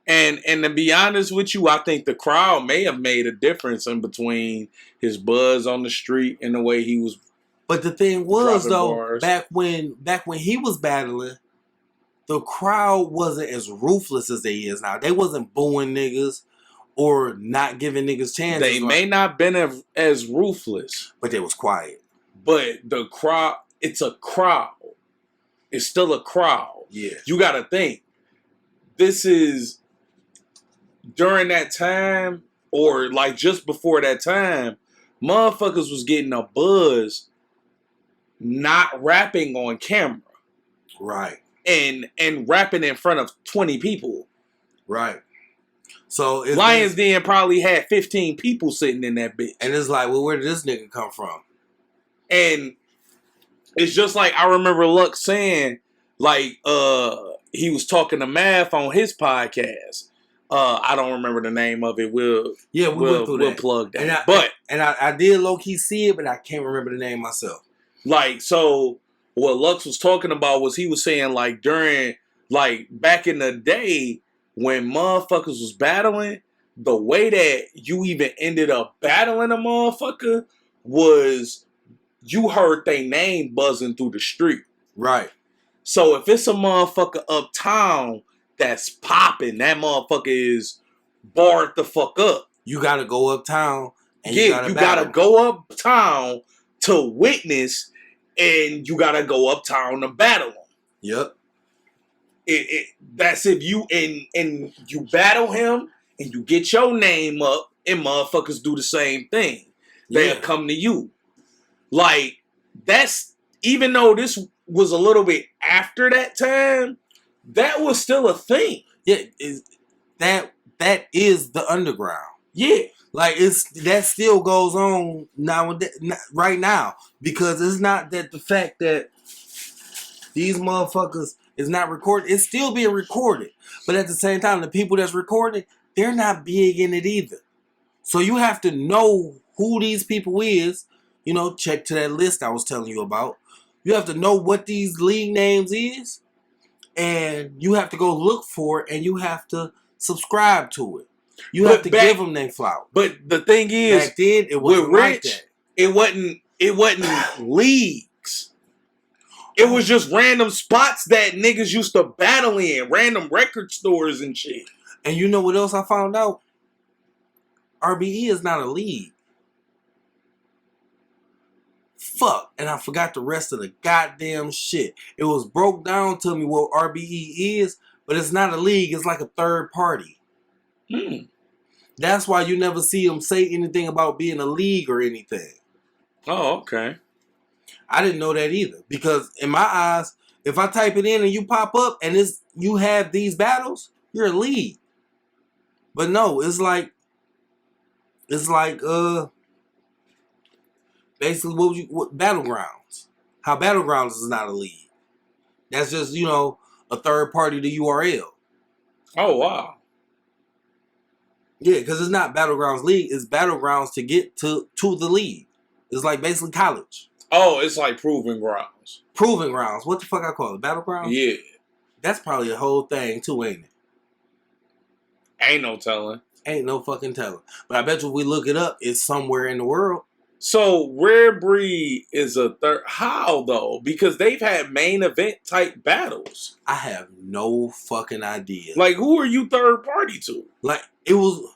And to be honest with you, I think the crowd may have made a difference in between his buzz on the street and the way he was. But the thing was, though, bars. back when he was battling, the crowd wasn't as ruthless as they is now. They wasn't booing niggas or not giving niggas chances. They may not been as ruthless. But they was quiet. But the crowd, it's a crowd. It's still a crowd. Yeah. You got to think. This is during that time or like just before that time, motherfuckers was getting a buzz not rapping on camera. Right. And rapping in front of 20 people. Right. So Lions Den probably had 15 people sitting in that bitch. And it's like, well, where did this nigga come from? And it's just like I remember Lux saying, like, he was talking to Math on his podcast. I don't remember the name of it. we went through that. We'll plug that. I did low key see it, but I can't remember the name myself. Like, so what Lux was talking about was he was saying like during like back in the day when motherfuckers was battling, the way that you even ended up battling a motherfucker was you heard their name buzzing through the street. Right. So if it's a motherfucker uptown that's popping, that motherfucker is barred the fuck up. You gotta go uptown. And you gotta go uptown to witness, and you gotta go uptown to battle him. Yep. That's if you and you battle him and you get your name up, and motherfuckers do the same thing. They'll come to you. Like, that's, even though this was a little bit after that time, that was still a thing. Yeah, that is the underground. Yeah. Like, that still goes on right now. Because it's not that the fact that these motherfuckers is not recorded. It's still being recorded. But at the same time, the people that's recording, they're not big in it either. So you have to know who these people is. You know, check to that list I was telling you about. You have to know what these league names is. And you have to go look for it. And you have to subscribe to it. You have to give them their flout. But the thing is, back then, it wasn't like that. It wasn't leagues. It was just random spots that niggas used to battle in. Random record stores and shit. And you know what else I found out? RBE is not a league. Fuck. And I forgot the rest of the goddamn shit. It was broke down to me what RBE is, but it's not a league. It's like a third party. That's why you never see them say anything about being a league or anything. Oh, okay. I didn't know that either. Because in my eyes, if I type it in and you pop up and you have these battles, you're a league. But no, it's like basically what Battlegrounds. How Battlegrounds is not a league. That's just, you know, a third party to URL. Oh, wow. Yeah, because it's not Battlegrounds League. It's Battlegrounds to get to the league. It's like basically college. Oh, it's like Proving Grounds. Proving Grounds. What the fuck I call it? Battlegrounds? Yeah. That's probably a whole thing too, ain't it? Ain't no telling. Ain't no fucking telling. But I bet you if we look it up, it's somewhere in the world. So Rare Breed is a third. How though? Because they've had main event type battles. I have no fucking idea. Like, who are you third party to? Like, it was,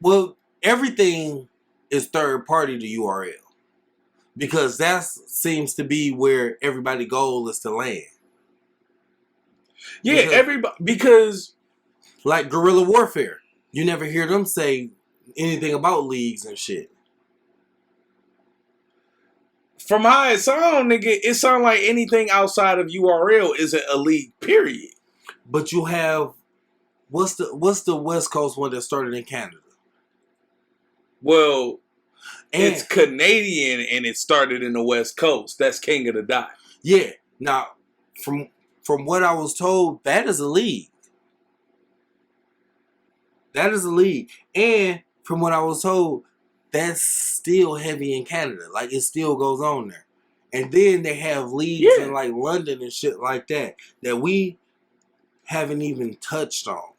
well, everything is third party to URL. Because that seems to be where everybody goal is to land. Yeah, because like Guerrilla Warfare. You never hear them say anything about leagues and shit. From how it sound, nigga, it sound like anything outside of URL isn't a league, period. But you have, what's the West Coast one that started in Canada? Well, it's Canadian and it started in the West Coast. That's King of the Dot. Yeah. Now, from what I was told, that is a league. That is a league. And from what I was told, that's still heavy in Canada. Like, it still goes on there. And then they have leagues in, like, London and shit like that we haven't even touched on.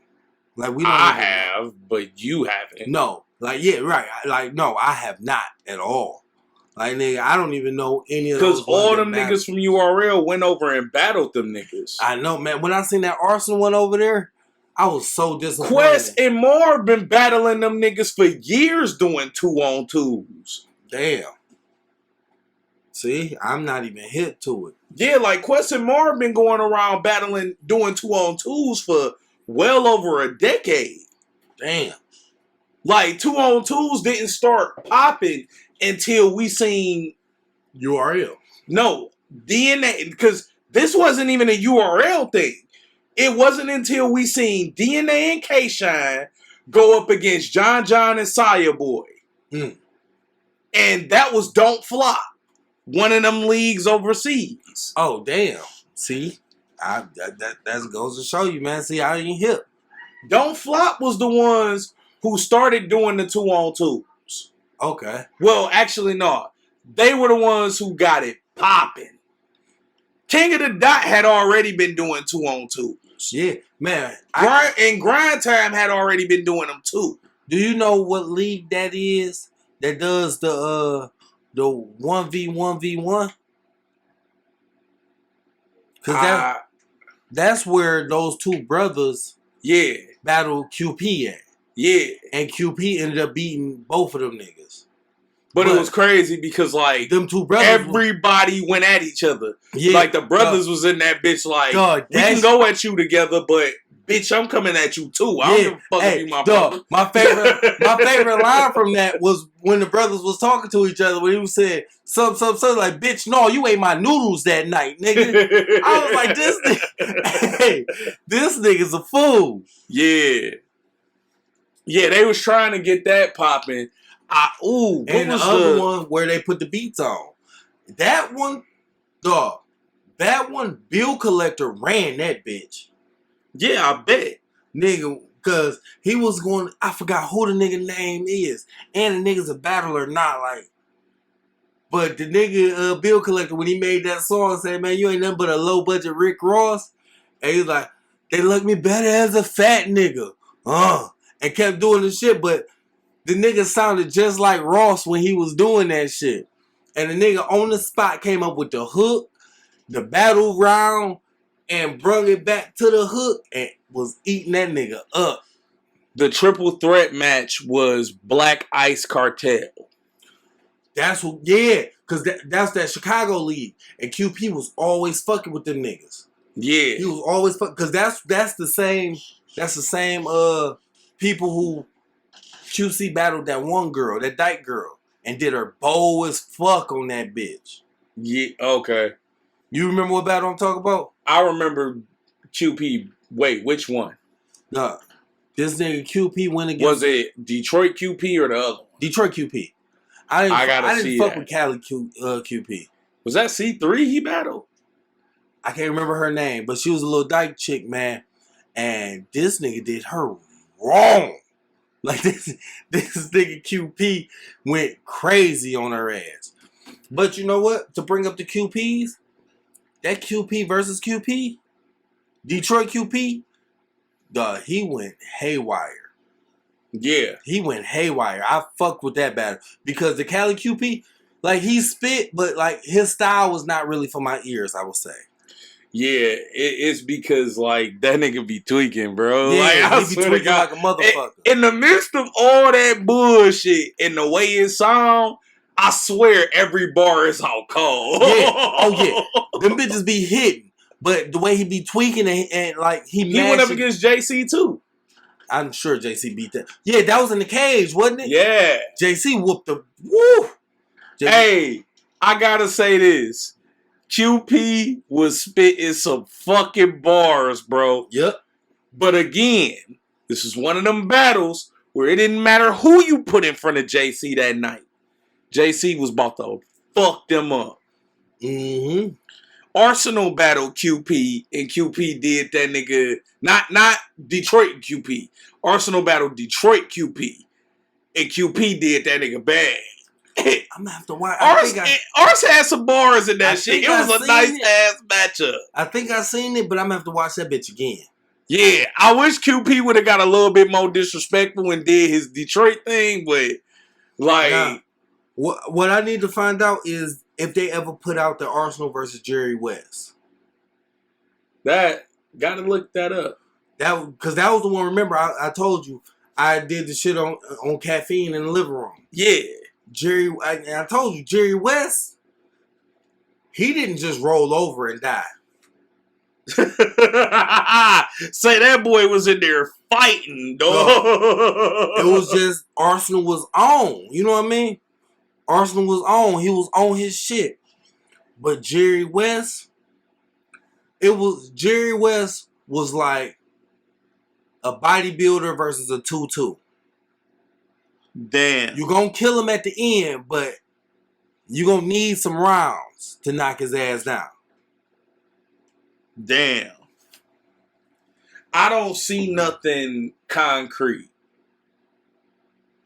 Like, we don't have, but you haven't. No. Like, yeah, right. Like, no, I have not at all. Like, nigga, I don't even know any of those. Because all them niggas from URL went over and battled them niggas. I know, man. When I seen that Arsenal one over there, I was so disappointed. Quest and more been battling them niggas for years doing 2-on-2s. Damn. See, I'm not even hip to it. Yeah, like Quest and more been going around battling, doing 2-on-2s for well over a decade. Damn. Like 2-on-2s didn't start popping until we seen URL. No, DNA, because this wasn't even a URL thing. It wasn't until we seen DNA and K-Shine go up against John and Saya Boy. And that was Don't Flop. One of them leagues overseas. Oh, damn. See? That goes to show you, man. See, I ain't hip. Don't Flop was the ones who started doing the 2-on-2s. Okay. Well, actually, no. They were the ones who got it popping. King of the Dot had already been doing 2-on-2s. Yeah, man. And Grind Time had already been doing them too. Do you know what league that is that does the 1v1v1? Because that's where those two brothers battle QP at. Yeah. And QP ended up beating both of them niggas. But it was crazy because, like, them two brothers, everybody went at each other. Yeah, like, the brothers was in that bitch like, we can go at you together, but, bitch, I'm coming at you, too. I don't give a fuck if you my brother. My favorite line from that was when the brothers was talking to each other, when he was saying, something, like, bitch, no, you ate my noodles that night, nigga. I was like, this nigga's a fool. Yeah. Yeah, they was trying to get that popping. And the other one where they put the beats on. That one, dog. That one, Bill Collector ran that bitch. Yeah, I bet. Nigga, because he was going, I forgot who the nigga name is. And the nigga's a battler, not like. But the nigga, Bill Collector, when he made that song, said, man, you ain't nothing but a low budget Rick Ross. And he's like, they look me better as a fat nigga. And kept doing the shit, but the nigga sounded just like Ross when he was doing that shit. And the nigga on the spot came up with the hook, the battle round, and brung it back to the hook and was eating that nigga up. The triple threat match was Black Ice Cartel. That's what, yeah, because that's that Chicago league. And QP was always fucking with them niggas. Yeah. He was always fucking, because that's the same people who QC battled that one girl, that dyke girl, and did her bow as fuck on that bitch. Yeah, okay. You remember what battle I'm talking about? I remember QP. Wait, which one? This nigga QP went against... Was it Detroit QP or the other one? Detroit QP. I didn't fuck with Calicoe QP. Was that C3 he battled? I can't remember her name, but she was a little dyke chick, man. And this nigga did her wrong. Like, this nigga QP went crazy on her ass. But you know what? To bring up the QPs, that QP versus QP, Detroit QP, he went haywire. Yeah. He went haywire. I fucked with that battle. Because the Cali QP, like, he spit, but, like, his style was not really for my ears, I would say. Yeah, it's because, like, that nigga be tweaking, bro. Yeah, like, I he be tweaking like a motherfucker. In the midst of all that bullshit and the way it sound, I swear every bar is out cold. Yeah, oh yeah. Them bitches be hitting. But the way he be tweaking and like, he went up against JC, too. I'm sure JC beat that. Yeah, that was in the cage, wasn't it? Yeah. JC whooped the... Woo! Hey, I gotta say this. QP was spitting some fucking bars, bro. Yep. But again, this is one of them battles where it didn't matter who you put in front of JC that night. JC was about to fuck them up. Mm-hmm. Arsenal battled QP, and QP did that nigga... Not Detroit QP. Arsenal battled Detroit QP, and QP did that nigga bad. I'm gonna have to watch. Ars had some bars in that shit. It was a nice ass matchup. I think I seen it, but I'm gonna have to watch that bitch again. Yeah, I wish QP would have got a little bit more disrespectful and did his Detroit thing, but like, now, what I need to find out is if they ever put out the Arsenal versus Jerry West. That gotta look that up. Because that was the one. Remember, I told you I did the shit on caffeine in the living room. Yeah. I told you, Jerry West, he didn't just roll over and die. Say that boy was in there fighting, dog. It was just Arsenal was on. You know what I mean? Arsenal was on. He was on his shit. But Jerry West was like a bodybuilder versus a 2-2. Damn. You're going to kill him at the end, but you're going to need some rounds to knock his ass down. Damn. I don't see nothing concrete.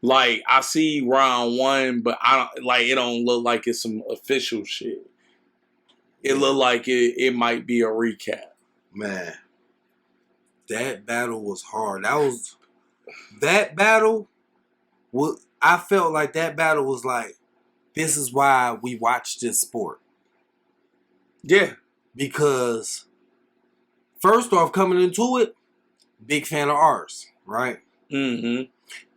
Like I see round one, but I don't like it. Don't look like it's some official shit. It look like it might be a recap. Man, that battle was hard. That battle. I felt like that battle was like, this is why we watch this sport. Yeah, because first off, coming into it, big fan of ours, right? Mm-hmm.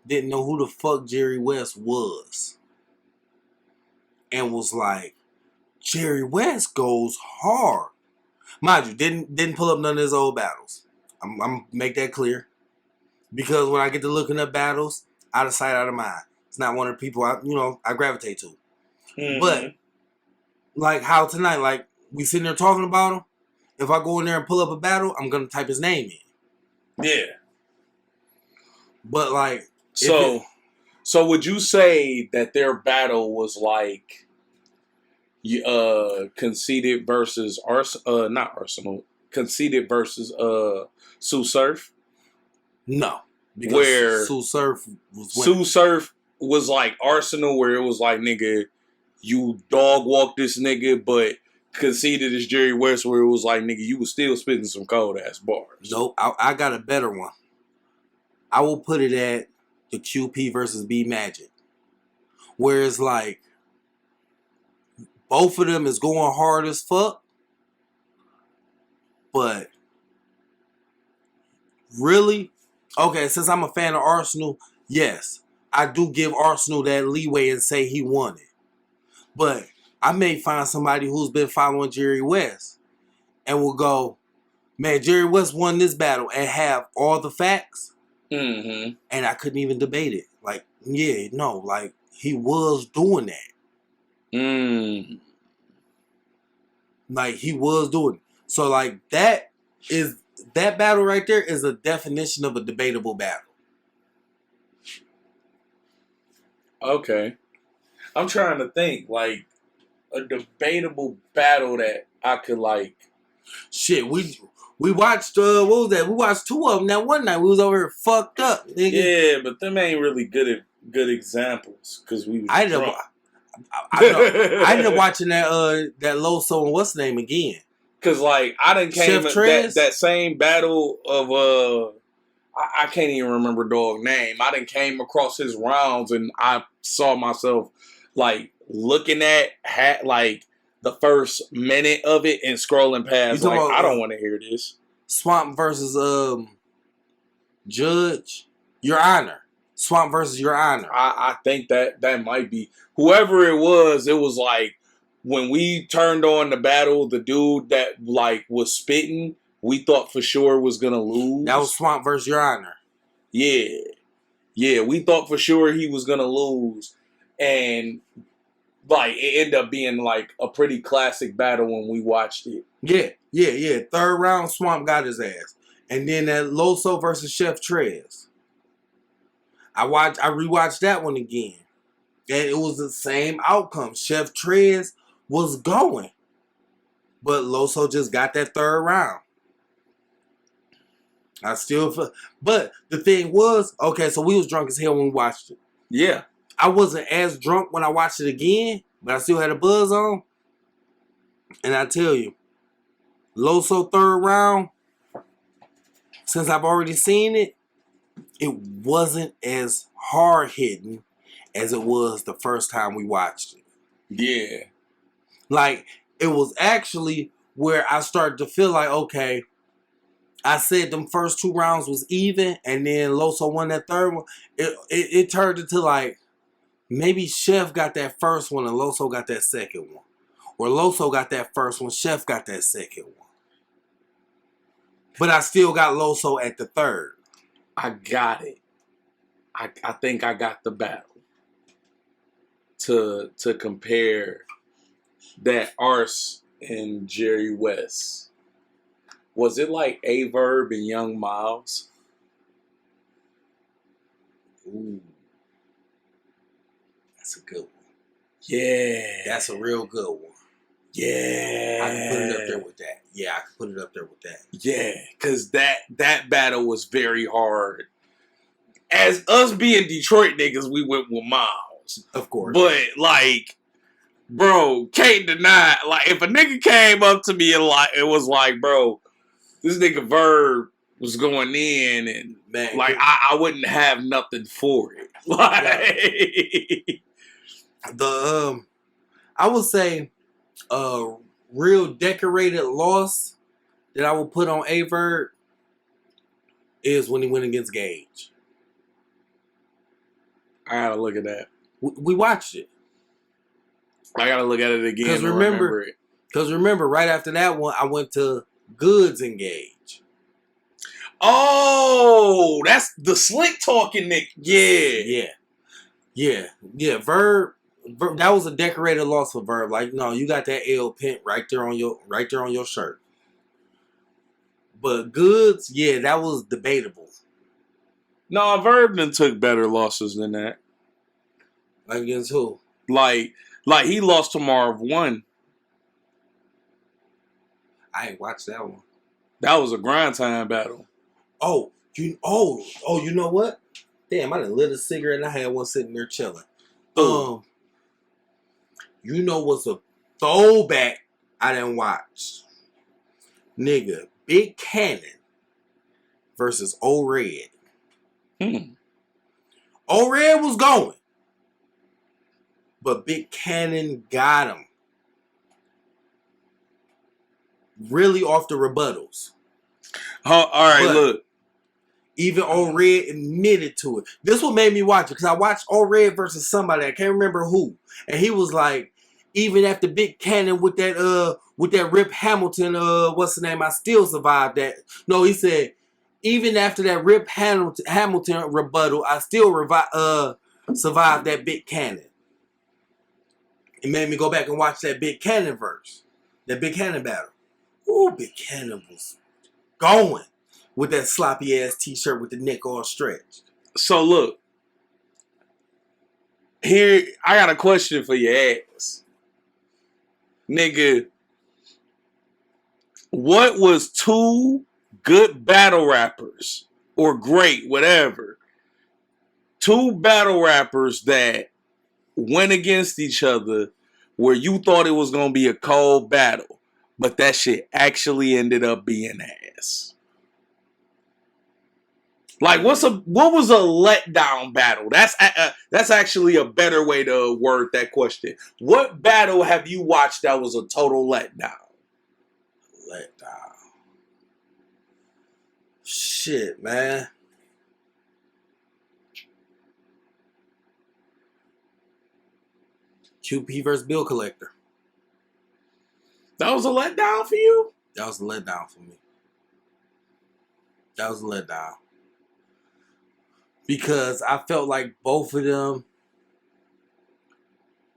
Didn't know who the fuck Jerry West was, and was like, Jerry West goes hard. Mind you, didn't pull up none of his old battles. I'm make that clear, because when I get to looking up battles, out of sight, out of mind. It's not one of the people I gravitate to. Mm-hmm. But like how tonight, like we sitting there talking about him. If I go in there and pull up a battle, I'm gonna type his name in. Yeah. But like, so would you say that their battle was like, Conceited versus not Arsenal, Conceited versus Sue Surf? No, because where Sue Surf was Sue Surf was like Arsenal, where it was like, nigga, you dog walk this nigga, but Conceited is Jerry West, where it was like, nigga, you was still spitting some cold ass bars. Nope, I got a better one. I will put it at the QP versus B Magic, where it's like both of them is going hard as fuck, but really, okay, since I'm a fan of Arsenal, yes, I do give Arsenal that leeway and say he won it. But I may find somebody who's been following Jerry West and will go, man, Jerry West won this battle, and have all the facts. Mm-hmm. And I couldn't even debate it. Like, yeah, no, like he was doing that. Mm. Like he was doing it. So like that battle right there is a definition of a debatable battle. Okay. I'm trying to think, like, a debatable battle that I could like. Shit, we watched what was that? We watched two of them that one night. We was over here fucked up, nigga. Yeah, but them ain't really good examples because we was drunk. I ended up watching that Loso and what's the name again? Cause like I done came that same battle of I can't even remember dog name. I done came across his rounds and I saw myself like looking at like the first minute of it and scrolling past. Like, I don't want to hear this. Swamp versus Judge, Your Honor. Swamp versus Your Honor. I think that might be whoever it was. It was like when we turned on the battle, the dude that like was spitting, we thought for sure was gonna lose. That was Swamp versus Your Honor. Yeah, we thought for sure he was gonna lose, and like it ended up being like a pretty classic battle when we watched it. Yeah. Third round, Swamp got his ass, and then that Loso versus Chef Trez. I rewatched that one again, and it was the same outcome. Chef Trez was going, but Loso just got that third round. I still feel, but the thing was, okay, so we was drunk as hell when we watched it. Yeah. I wasn't as drunk when I watched it again, but I still had a buzz on. And I tell you, Loso third round, since I've already seen it, it wasn't as hard hitting as it was the first time we watched it. Yeah. Like, it was actually where I started to feel like, okay, I said them first two rounds was even, and then Loso won that third one. It turned into like, maybe Chef got that first one and Loso got that second one. Or Loso got that first one, Chef got that second one. But I still got Loso at the third. I got it. I think I got the battle to compare that Arse and Jerry West. Was it like A-Verb and Young Miles? Ooh. That's a good one. Yeah. That's a real good one. Yeah. I can put it up there with that. Yeah, I can put it up there with that. Yeah, because that battle was very hard. As us being Detroit niggas, we went with Miles. Of course. But, like, bro, can't deny, like, if a nigga came up to me and, like, it was like, bro, this nigga Verb was going in and, man, like, I wouldn't have nothing for it. Like, I would say a real decorated loss that I would put on Averb is when he went against Gage. I gotta look at that. We watched it. I gotta look at it again. Because remember, right after that one, I went to Goods and Gage. Oh, that's the slick talking Nick. Yeah. Verb, that was a decorated loss for Verb. Like, no, you got that L pent right there on your shirt. But Goods, yeah, that was debatable. No, Verb done took better losses than that. Like against who? Like he lost to Marv 1. I ain't watched that one. That was a grind time battle. You know what? Damn, I done lit a cigarette and I had one sitting there chilling. Ooh. You know what's a throwback I didn't watch? Nigga, Big Cannon versus Old Red. Old Red was going. But Big Cannon got him. Really off the rebuttals. All right, but look. Even Old Red admitted to it. This what made me watch it. Because I watched Old Red versus somebody. I can't remember who. And he was like, even after Big Cannon with that Rip Hamilton, what's the name? I still survived that. No, he said, even after that Rip Hamilton rebuttal, I still survived that Big Cannon. It made me go back and watch that Big Cannon verse. That Big Cannon battle. Ooh, Big Cannon was going with that sloppy ass t-shirt with the neck all stretched. So look. Here, I got a question for your ass. Nigga, what was two good battle rappers, or great, whatever, two battle rappers that went against each other where you thought it was going to be a cold battle, but that shit actually ended up being ass? Like, what was a letdown battle? That's actually a better way to word that question. What battle have you watched that was a total letdown? Shit, man. QP versus Bill Collector. That was a letdown for you? That was a letdown for me. That was a letdown. Because I felt like both of them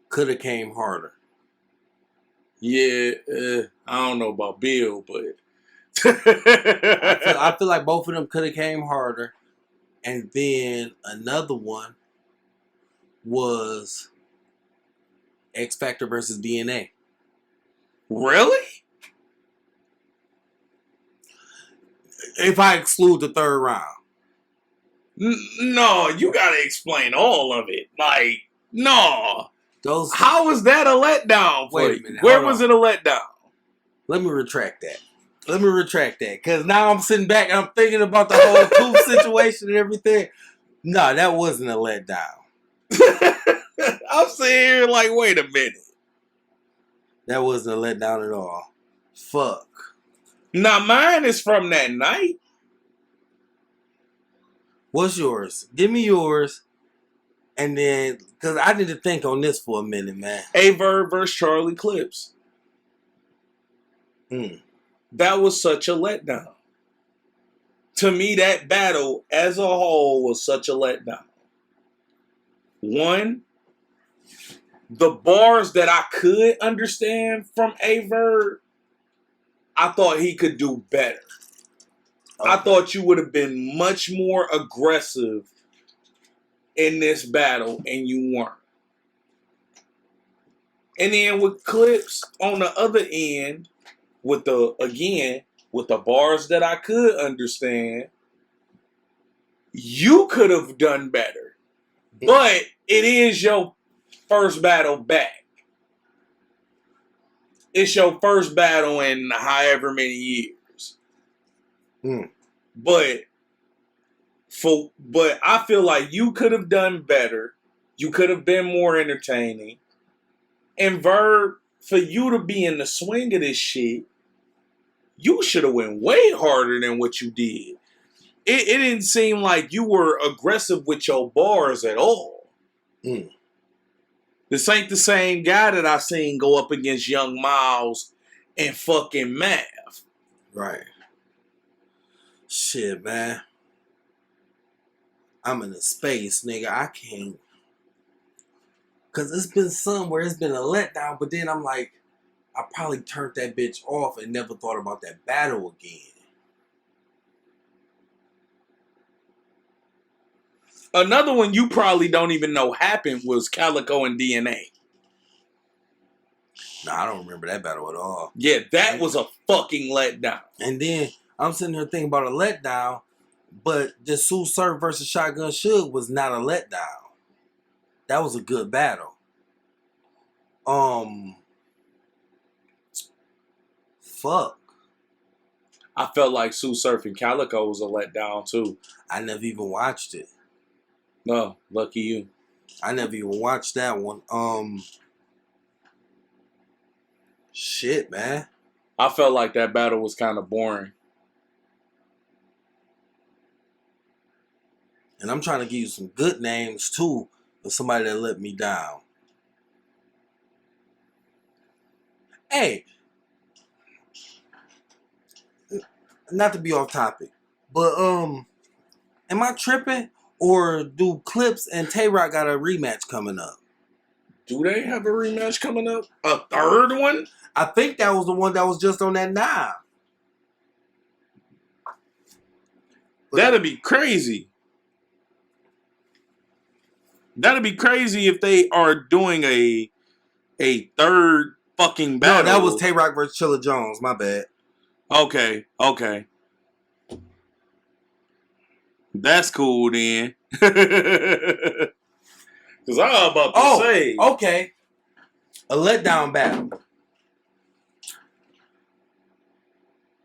could have came harder. Yeah, I don't know about Bill, but I feel like both of them could have came harder. And then another one was X Factor versus DNA. Really? If I exclude the third round. No, you gotta explain all of it. Like, no. How was that a letdown for you? Where was it a letdown? Let me retract that. Because now I'm sitting back and I'm thinking about the whole Tooth situation and everything. No, that wasn't a letdown. I'm sitting here like, wait a minute. That wasn't a letdown at all. Fuck. Now, mine is from that night. What's yours? Give me yours. And then, because I need to think on this for a minute, man. Averb versus Charlie Clips. That was such a letdown. To me, that battle as a whole was such a letdown. One, the bars that I could understand from Averb, I thought he could do better. Okay. I thought you would have been much more aggressive in this battle, and you weren't. And then with clips on the other end, with the bars that I could understand, you could have done better. But it is your first battle back. It's your first battle in however many years. But I feel like you could have done better. You could have been more entertaining. And Verb, for you to be in the swing of this shit, you should have went way harder than what you did. It didn't seem like you were aggressive with your bars at all. This ain't the same guy that I seen go up against Young Miles and fucking Math. Right. Shit, man. I'm in a space, nigga. I can't. Because it's been somewhere, it's been a letdown, but then I'm like, I probably turned that bitch off and never thought about that battle again. Another one you probably don't even know happened was Calicoe and DNA. Nah, I don't remember that battle at all. Yeah, that was a fucking letdown. And then I'm sitting here thinking about a letdown, but the sywt versus Shotgun Suge was not a letdown. That was a good battle. Fuck. I felt like sywt and Calicoe was a letdown too. I never even watched it. No, lucky you. I never even watched that one. Shit, man. I felt like that battle was kind of boring. And I'm trying to give you some good names too of somebody that let me down. Hey, not to be off topic, but am I tripping? Or do Clips and Tay-Rock got a rematch coming up? Do they have a rematch coming up? A third one? I think that was the one that was just on that knob. That'd be crazy. That'd be crazy if they are doing a third fucking battle. No, that was Tay-Rock versus Chilla Jones. My bad. Okay. That's cool then. Because I'm about to say. Okay. A letdown battle.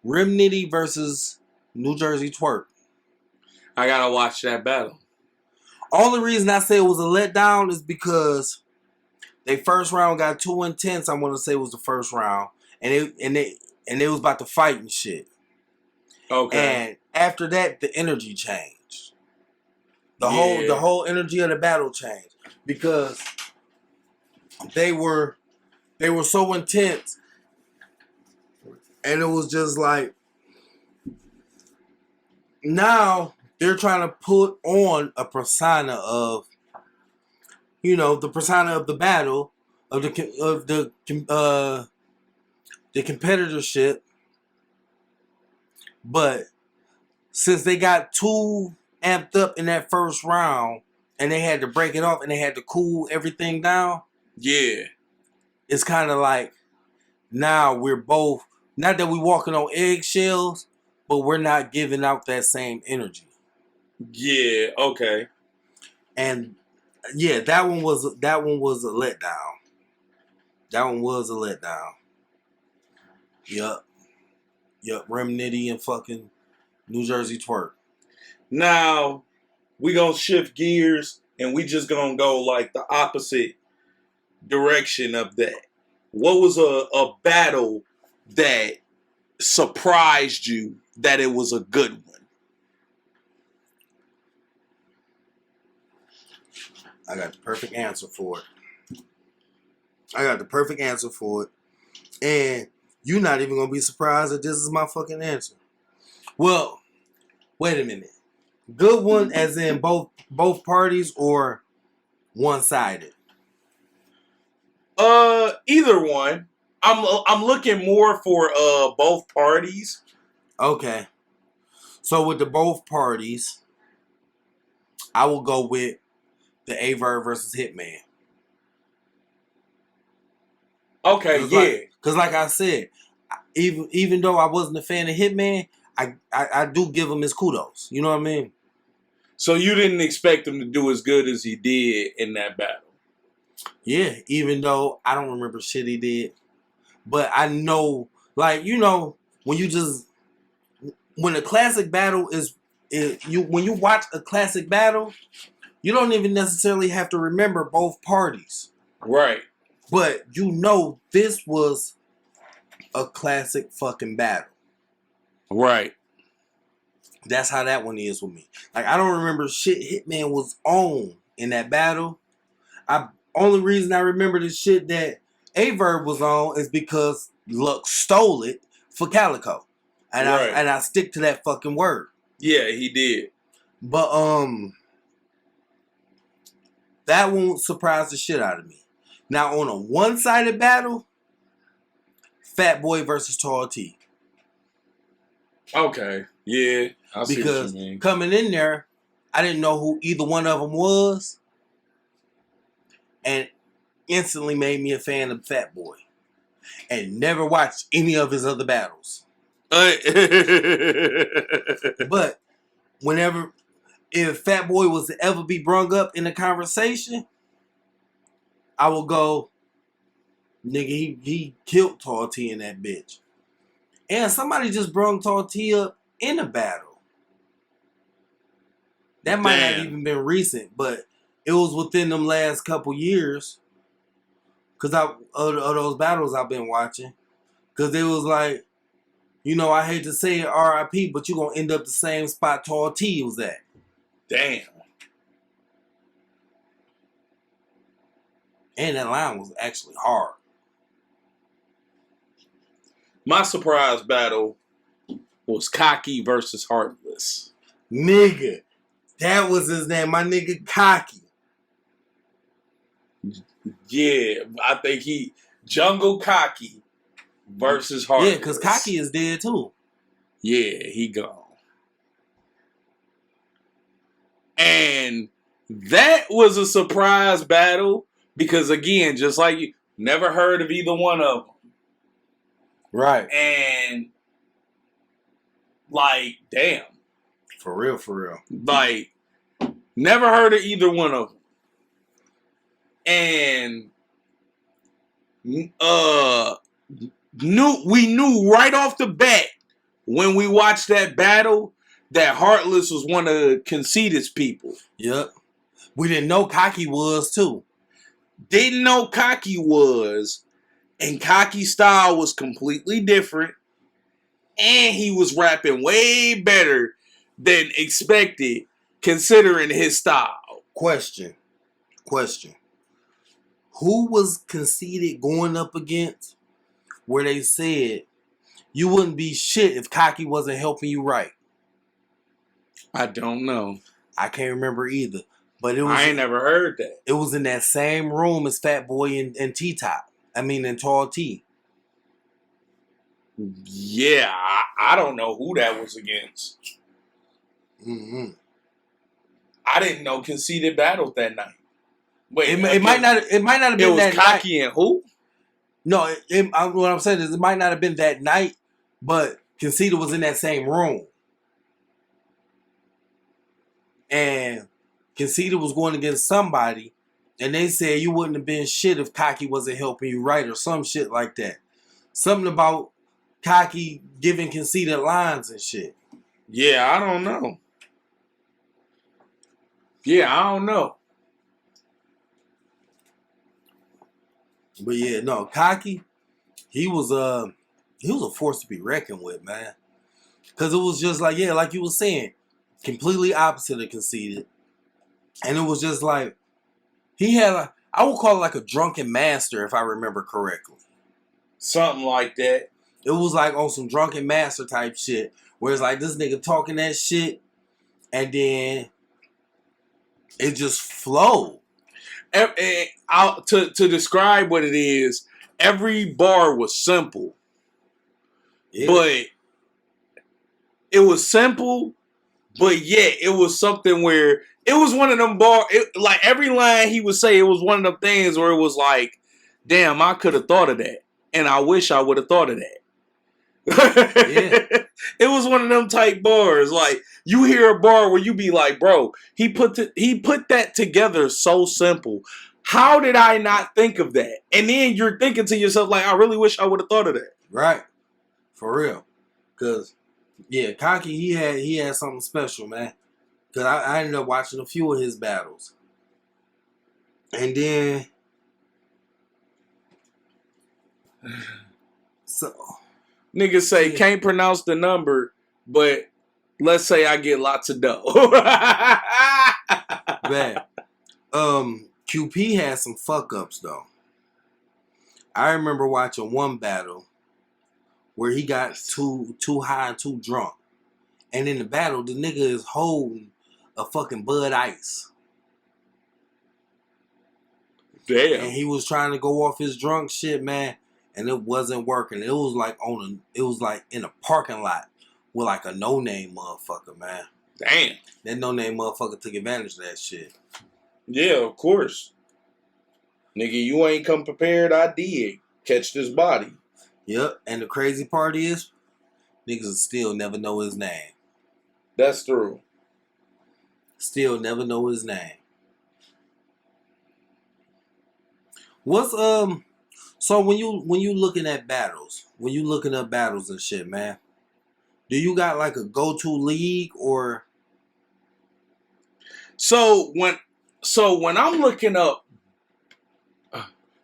Rim Nitty versus New Jersey Twerk. I gotta watch that battle. Only reason I say it was a letdown is because they first round got too intense. I want to say it was the first round, and they was about to fight and shit. Okay. And after that, the energy changed. The whole energy of the battle changed because they were so intense, and it was just like now they're trying to put on a persona of, the persona of the battle of the competitorship, but since they got too amped up in that first round and they had to break it off and they had to cool everything down. Yeah. It's kind of like now we're both, not that we're walking on eggshells, but we're not giving out that same energy. Yeah, okay. And yeah, that one was a letdown. That one was a letdown. Yup. Rim Nitty and fucking New Jersey Twerk. Now, we gonna shift gears and we just gonna go like the opposite direction of that. What was a battle that surprised you that it was a good one? I got the perfect answer for it. And you're not even going to be surprised that this is my fucking answer. Well, wait a minute. Good one as in both parties or one-sided? Either one. I'm looking more for both parties. Okay. So with the both parties, I will go with the Averb versus Hitman. Okay, yeah. Because like I said, even though I wasn't a fan of Hitman, I do give him his kudos. You know what I mean? So you didn't expect him to do as good as he did in that battle? Yeah, even though I don't remember shit he did. But I know, like, you know, when a classic battle when you watch a classic battle, you don't even necessarily have to remember both parties. Right. But you know this was a classic fucking battle. Right. That's how that one is with me. Like, I don't remember shit Hitman was on in that battle. Only reason I remember the shit that Averb was on is because Lux stole it for Calicoe. And I stick to that fucking word. Yeah, he did. But that won't surprise the shit out of me. Now on a one-sided battle, Fat Boy versus Tall T. Okay. Yeah. I see because what you mean. Coming in there, I didn't know who either one of them was. And instantly made me a fan of Fat Boy. And never watched any of his other battles. But if Fat Boy was to ever be brung up in a conversation, I will go, nigga, he killed Tall T in that bitch. And somebody just brung Tall T up in a battle. That might not even been recent, but it was within them last couple years. Because of those battles I've been watching. Because it was like, you know, I hate to say it, RIP, but you're going to end up the same spot Tall T was at. Damn. And that line was actually hard. My surprise battle was Cocky versus Heartless. Nigga. That was his name. My nigga Cocky. Yeah, I think Jungle Cocky versus Heartless. Yeah, because Cocky is dead too. Yeah, he gone. And that was a surprise battle because, again, just like you, never heard of either one of them. Right. And, like, damn. For real. Like, never heard of either one of them. And we knew right off the bat when we watched that battle that Heartless was one of Conceited's people. Yep. We didn't know Cocky was too. Didn't know Cocky was, and Cocky's style was completely different, and he was rapping way better than expected considering his style. Question. Who was Conceited going up against where they said you wouldn't be shit if Cocky wasn't helping you write? I don't know. I can't remember either. But I ain't never heard that. It was in that same room as Fat Boy and T-Top. And Tall T. Yeah, I don't know who that was against. Mm-hmm. I didn't know Conceited battled that night. Wait, it might not have been that night. It was Cocky and who? No, what I'm saying is it might not have been that night, but Conceited was in that same room. And Conceited was going against somebody, and they said you wouldn't have been shit if Cocky wasn't helping you write or some shit like that. Something about Cocky giving Conceited lines and shit. Yeah, I don't know. But yeah, no, Cocky, he was a force to be reckoned with, man. Cause it was just like, yeah, like you were saying, completely opposite of Conceited. And it was just like, he had I would call it like a drunken master if I remember correctly. Something like that. It was like on some drunken master type shit. Where it's like this nigga talking that shit and then it just flowed. To describe what it is, every bar was simple. Yeah. But it was simple, but yet it was something where it was one of them like every line he would say, it was one of them things where it was like, damn, I could have thought of that. And I wish I would have thought of that. Yeah. It was one of them type bars. Like, you hear a bar where you be like, bro, he put that together so simple. How did I not think of that? And then you're thinking to yourself, like, I really wish I would have thought of that. Right. For real. Cause yeah, Cocky, he had something special, man. Cause I ended up watching a few of his battles. And then so niggas say can't pronounce the number, but let's say I get lots of dough. man. QP had some fuck ups though. I remember watching one battle where he got too high and too drunk. And in the battle, the nigga is holding a fucking Bud Ice. Damn. And he was trying to go off his drunk shit, man, and it wasn't working. It was like in a parking lot with like a no-name motherfucker, man. Damn. That no-name motherfucker took advantage of that shit. Yeah, of course. Nigga, you ain't come prepared, I did. Catch this body. Yep, and the crazy part is, niggas will still never know his name. That's true. Still never know his name. What's so when you looking at battles, when you looking up battles and shit, man, do you got like a go-to league or? So when I'm looking up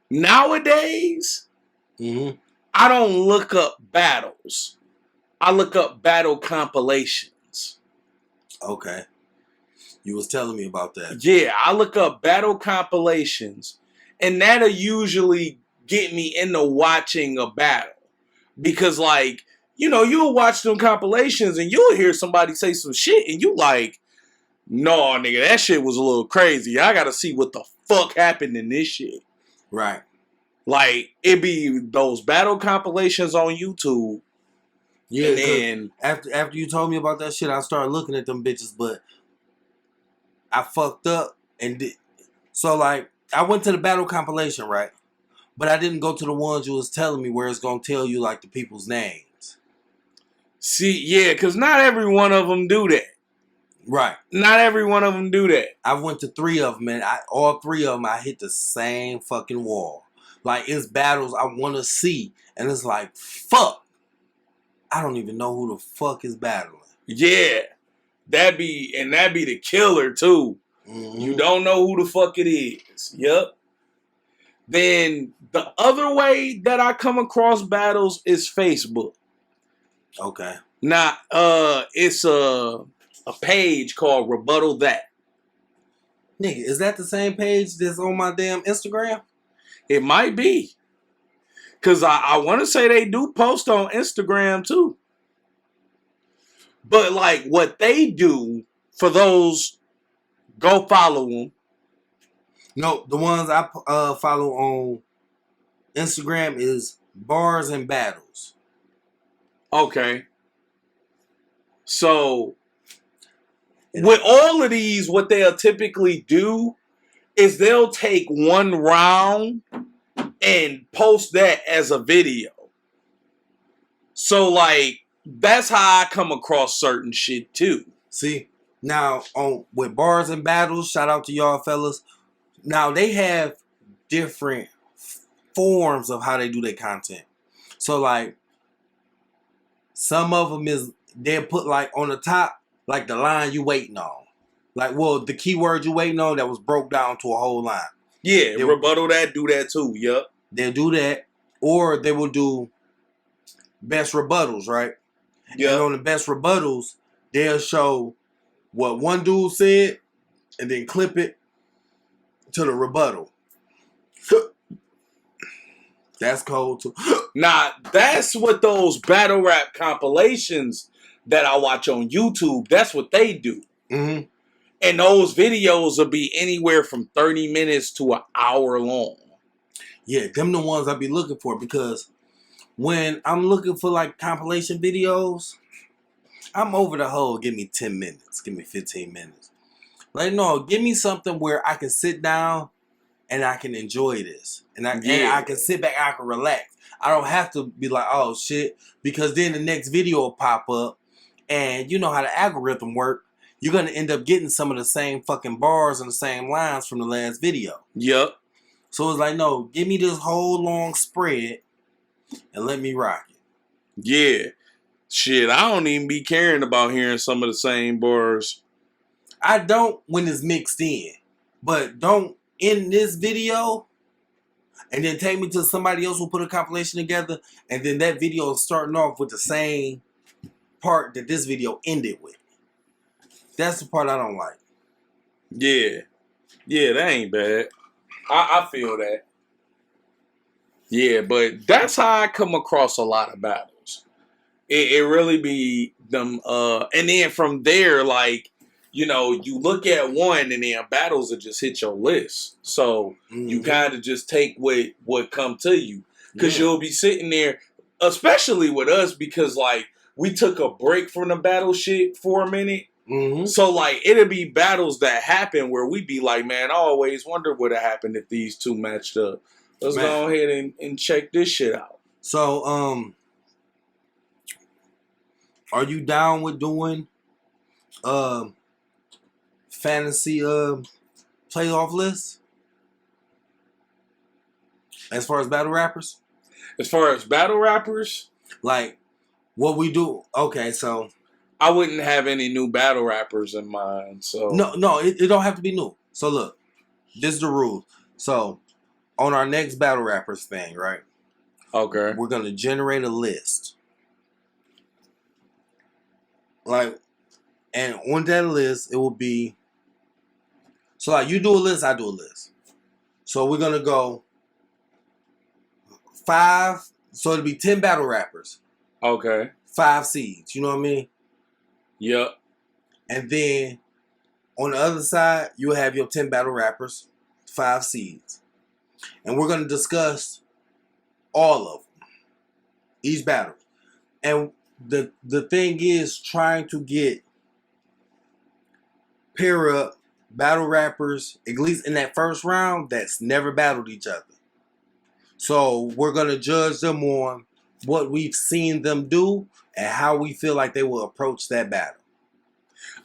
nowadays, I don't look up battles. I look up battle compilations. Okay. You was telling me about that. Yeah, I look up battle compilations, and that'll usually get me into watching a battle. Because, like, you know, you'll watch them compilations and you'll hear somebody say some shit, and you like, no, nigga, that shit was a little crazy. I gotta see what the fuck happened in this shit. Right. Like, it be those battle compilations on YouTube. Yeah, and then after you told me about that shit, I started looking at them bitches, but I fucked up and did. So, like, I went to the battle compilation, right? But I didn't go to the ones you was telling me where it's going to tell you, like, the people's names. See, yeah, because not every one of them do that. Right. Not every one of them do that. I went to 3 of them, and all 3 of them, I hit the same fucking wall. Like, it's battles I want to see, and it's like, fuck. I don't even know who the fuck is battling. Yeah. That'd be the killer, too. Mm-hmm. You don't know who the fuck it is. Yep. Then the other way that I come across battles is Facebook. Okay. Now, it's a page called Rebuttal That. Nigga, is that the same page that's on my damn Instagram? It might be. Because I want to say they do post on Instagram, too. But, like, what they do, for those, go follow them. No, the ones I follow on Instagram is Bars and Battles. Okay. So, with all of these, what they'll typically do is they'll take one round and post that as a video. So, like, that's how I come across certain shit, too. See, now, with Bars and Battles, shout out to y'all fellas. Now, they have different forms of how they do their content. So, like, some of them is, they'll put, like, on the top, like, the line you waiting on. Like, well, the keyword you waiting on that was broke down to a whole line. Yeah, Rebuttal That, do that, too, yep. They'll do that, or they will do best rebuttals, right? Yeah. And on the best rebuttals, they'll show what one dude said and then clip it to the rebuttal. That's cold too. Nah, that's what those battle rap compilations that I watch on YouTube, that's what they do. Mm-hmm. And those videos will be anywhere from 30 minutes to an hour long. Yeah, them the ones I be looking for, because when I'm looking for like compilation videos, I'm over the whole give me 10 minutes, give me 15 minutes. Like, no, give me something where I can sit down and I can enjoy this. And I can sit back, I can relax. I don't have to be like, oh shit, because then the next video will pop up, and you know how the algorithm work. You're gonna end up getting some of the same fucking bars and the same lines from the last video. Yep. So it's like, no, give me this whole long spread and let me rock it. Yeah. Shit, I don't even be caring about hearing some of the same bars. I don't when it's mixed in, but don't end this video and then take me to somebody else who put a compilation together, and then that video is starting off with the same part that this video ended with. That's the part I don't like. Yeah. Yeah, that ain't bad. I feel that. Yeah, but that's how I come across a lot of battles. It really be them, and then from there, like, you know, you look at one and then battles will just hit your list. So you kind of just take what come to you. Because you'll be sitting there, especially with us, because, like, we took a break from the battle shit for a minute. Mm-hmm. So, like, it'll be battles that happen where we be like, man, I always wonder what would have happened if these two matched up. Let's go ahead and check this shit out. So, are you down with doing fantasy playoff lists as far as battle rappers? As far as battle rappers, like what we do. Okay, so I wouldn't have any new battle rappers in mind. So no, it don't have to be new. So look, this is the rules. So on our next battle rappers thing, right? Okay, we're gonna generate a list. Like, and on that list, it will be. So like you do a list, I do a list. So we're gonna go 5. So it'll be 10 battle rappers. Okay. 5 seeds. You know what I mean? Yep. And then on the other side, you'll have your 10 battle rappers, 5 seeds. And we're gonna discuss all of them. Each battle. And the thing is trying to pair up battle rappers, at least in that first round, that's never battled each other. So we're going to judge them on what we've seen them do and how we feel like they will approach that battle.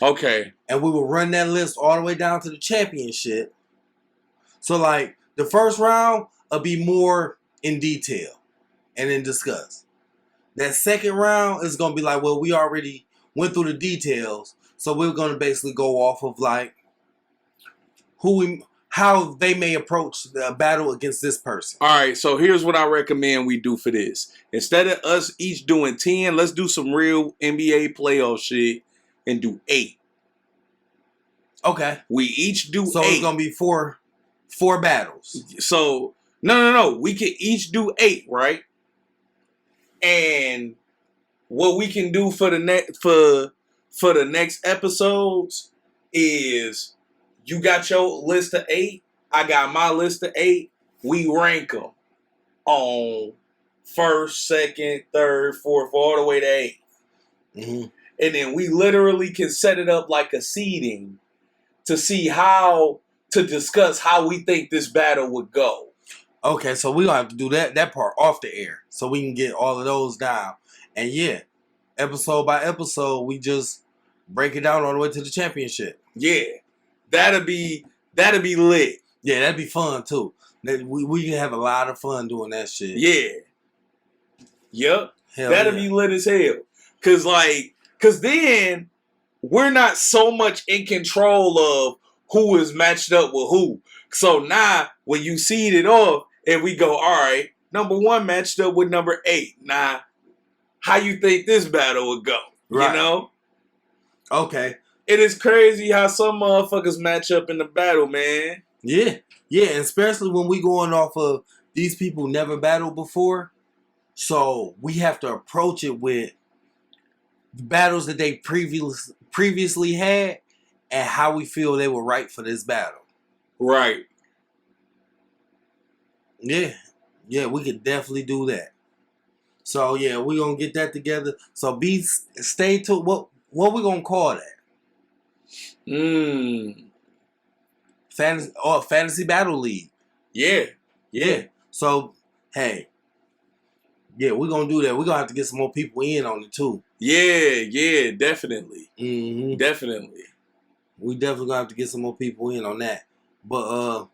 Okay. And we will run that list all the way down to the championship. So like the first round will be more in detail and then discuss. That second round is going to be like, well, we already went through the details. So we're going to basically go off of like how they may approach the battle against this person. All right, so here's what I recommend we do for this. Instead of us each doing 10, let's do some real NBA playoff shit and do 8. Okay. We each do 8. So it's going to be four battles. So, no. We can each do 8, right? And what we can do for the next episodes is you got your list of 8, I got my list of 8. We rank them on 1st, 2nd, 3rd, 4th, all the way to 8. Mm-hmm. And then we literally can set it up like a seeding to see how to discuss how we think this battle would go. Okay, so we're going to have to do that part off the air so we can get all of those down. And yeah, episode by episode, we just break it down all the way to the championship. Yeah, that'll be lit. Yeah, that'd be fun too. We can have a lot of fun doing that shit. Yeah. Yep. Hell that'll yeah. be lit as hell. Cause then we're not so much in control of who is matched up with who. So now when you seed it off and we go, all right, number 1 matched up with number 8. Now, how you think this battle would go? Right. You know? Okay. It is crazy how some motherfuckers match up in the battle, man. Yeah. Yeah, and especially when we going off of these people never battled before. So we have to approach it with the battles that they previously had and how we feel they were right for this battle. Right. Yeah. Yeah, we could definitely do that. So yeah, we're gonna get that together. So stay tuned. What we gonna call that? Fantasy Battle League. Yeah. So, hey, yeah, we're gonna do that. We're gonna have to get some more people in on it too. Yeah, definitely. Mm-hmm. Definitely. We definitely gonna have to get some more people in on that. But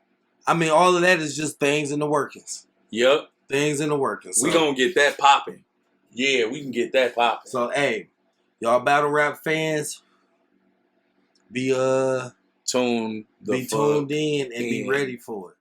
I mean, all of that is just things in the workings. Yep. Things in the workings. So. We gonna get that popping. Yeah, we can get that popping. So hey, y'all battle rap fans, be tuned in and be ready for it.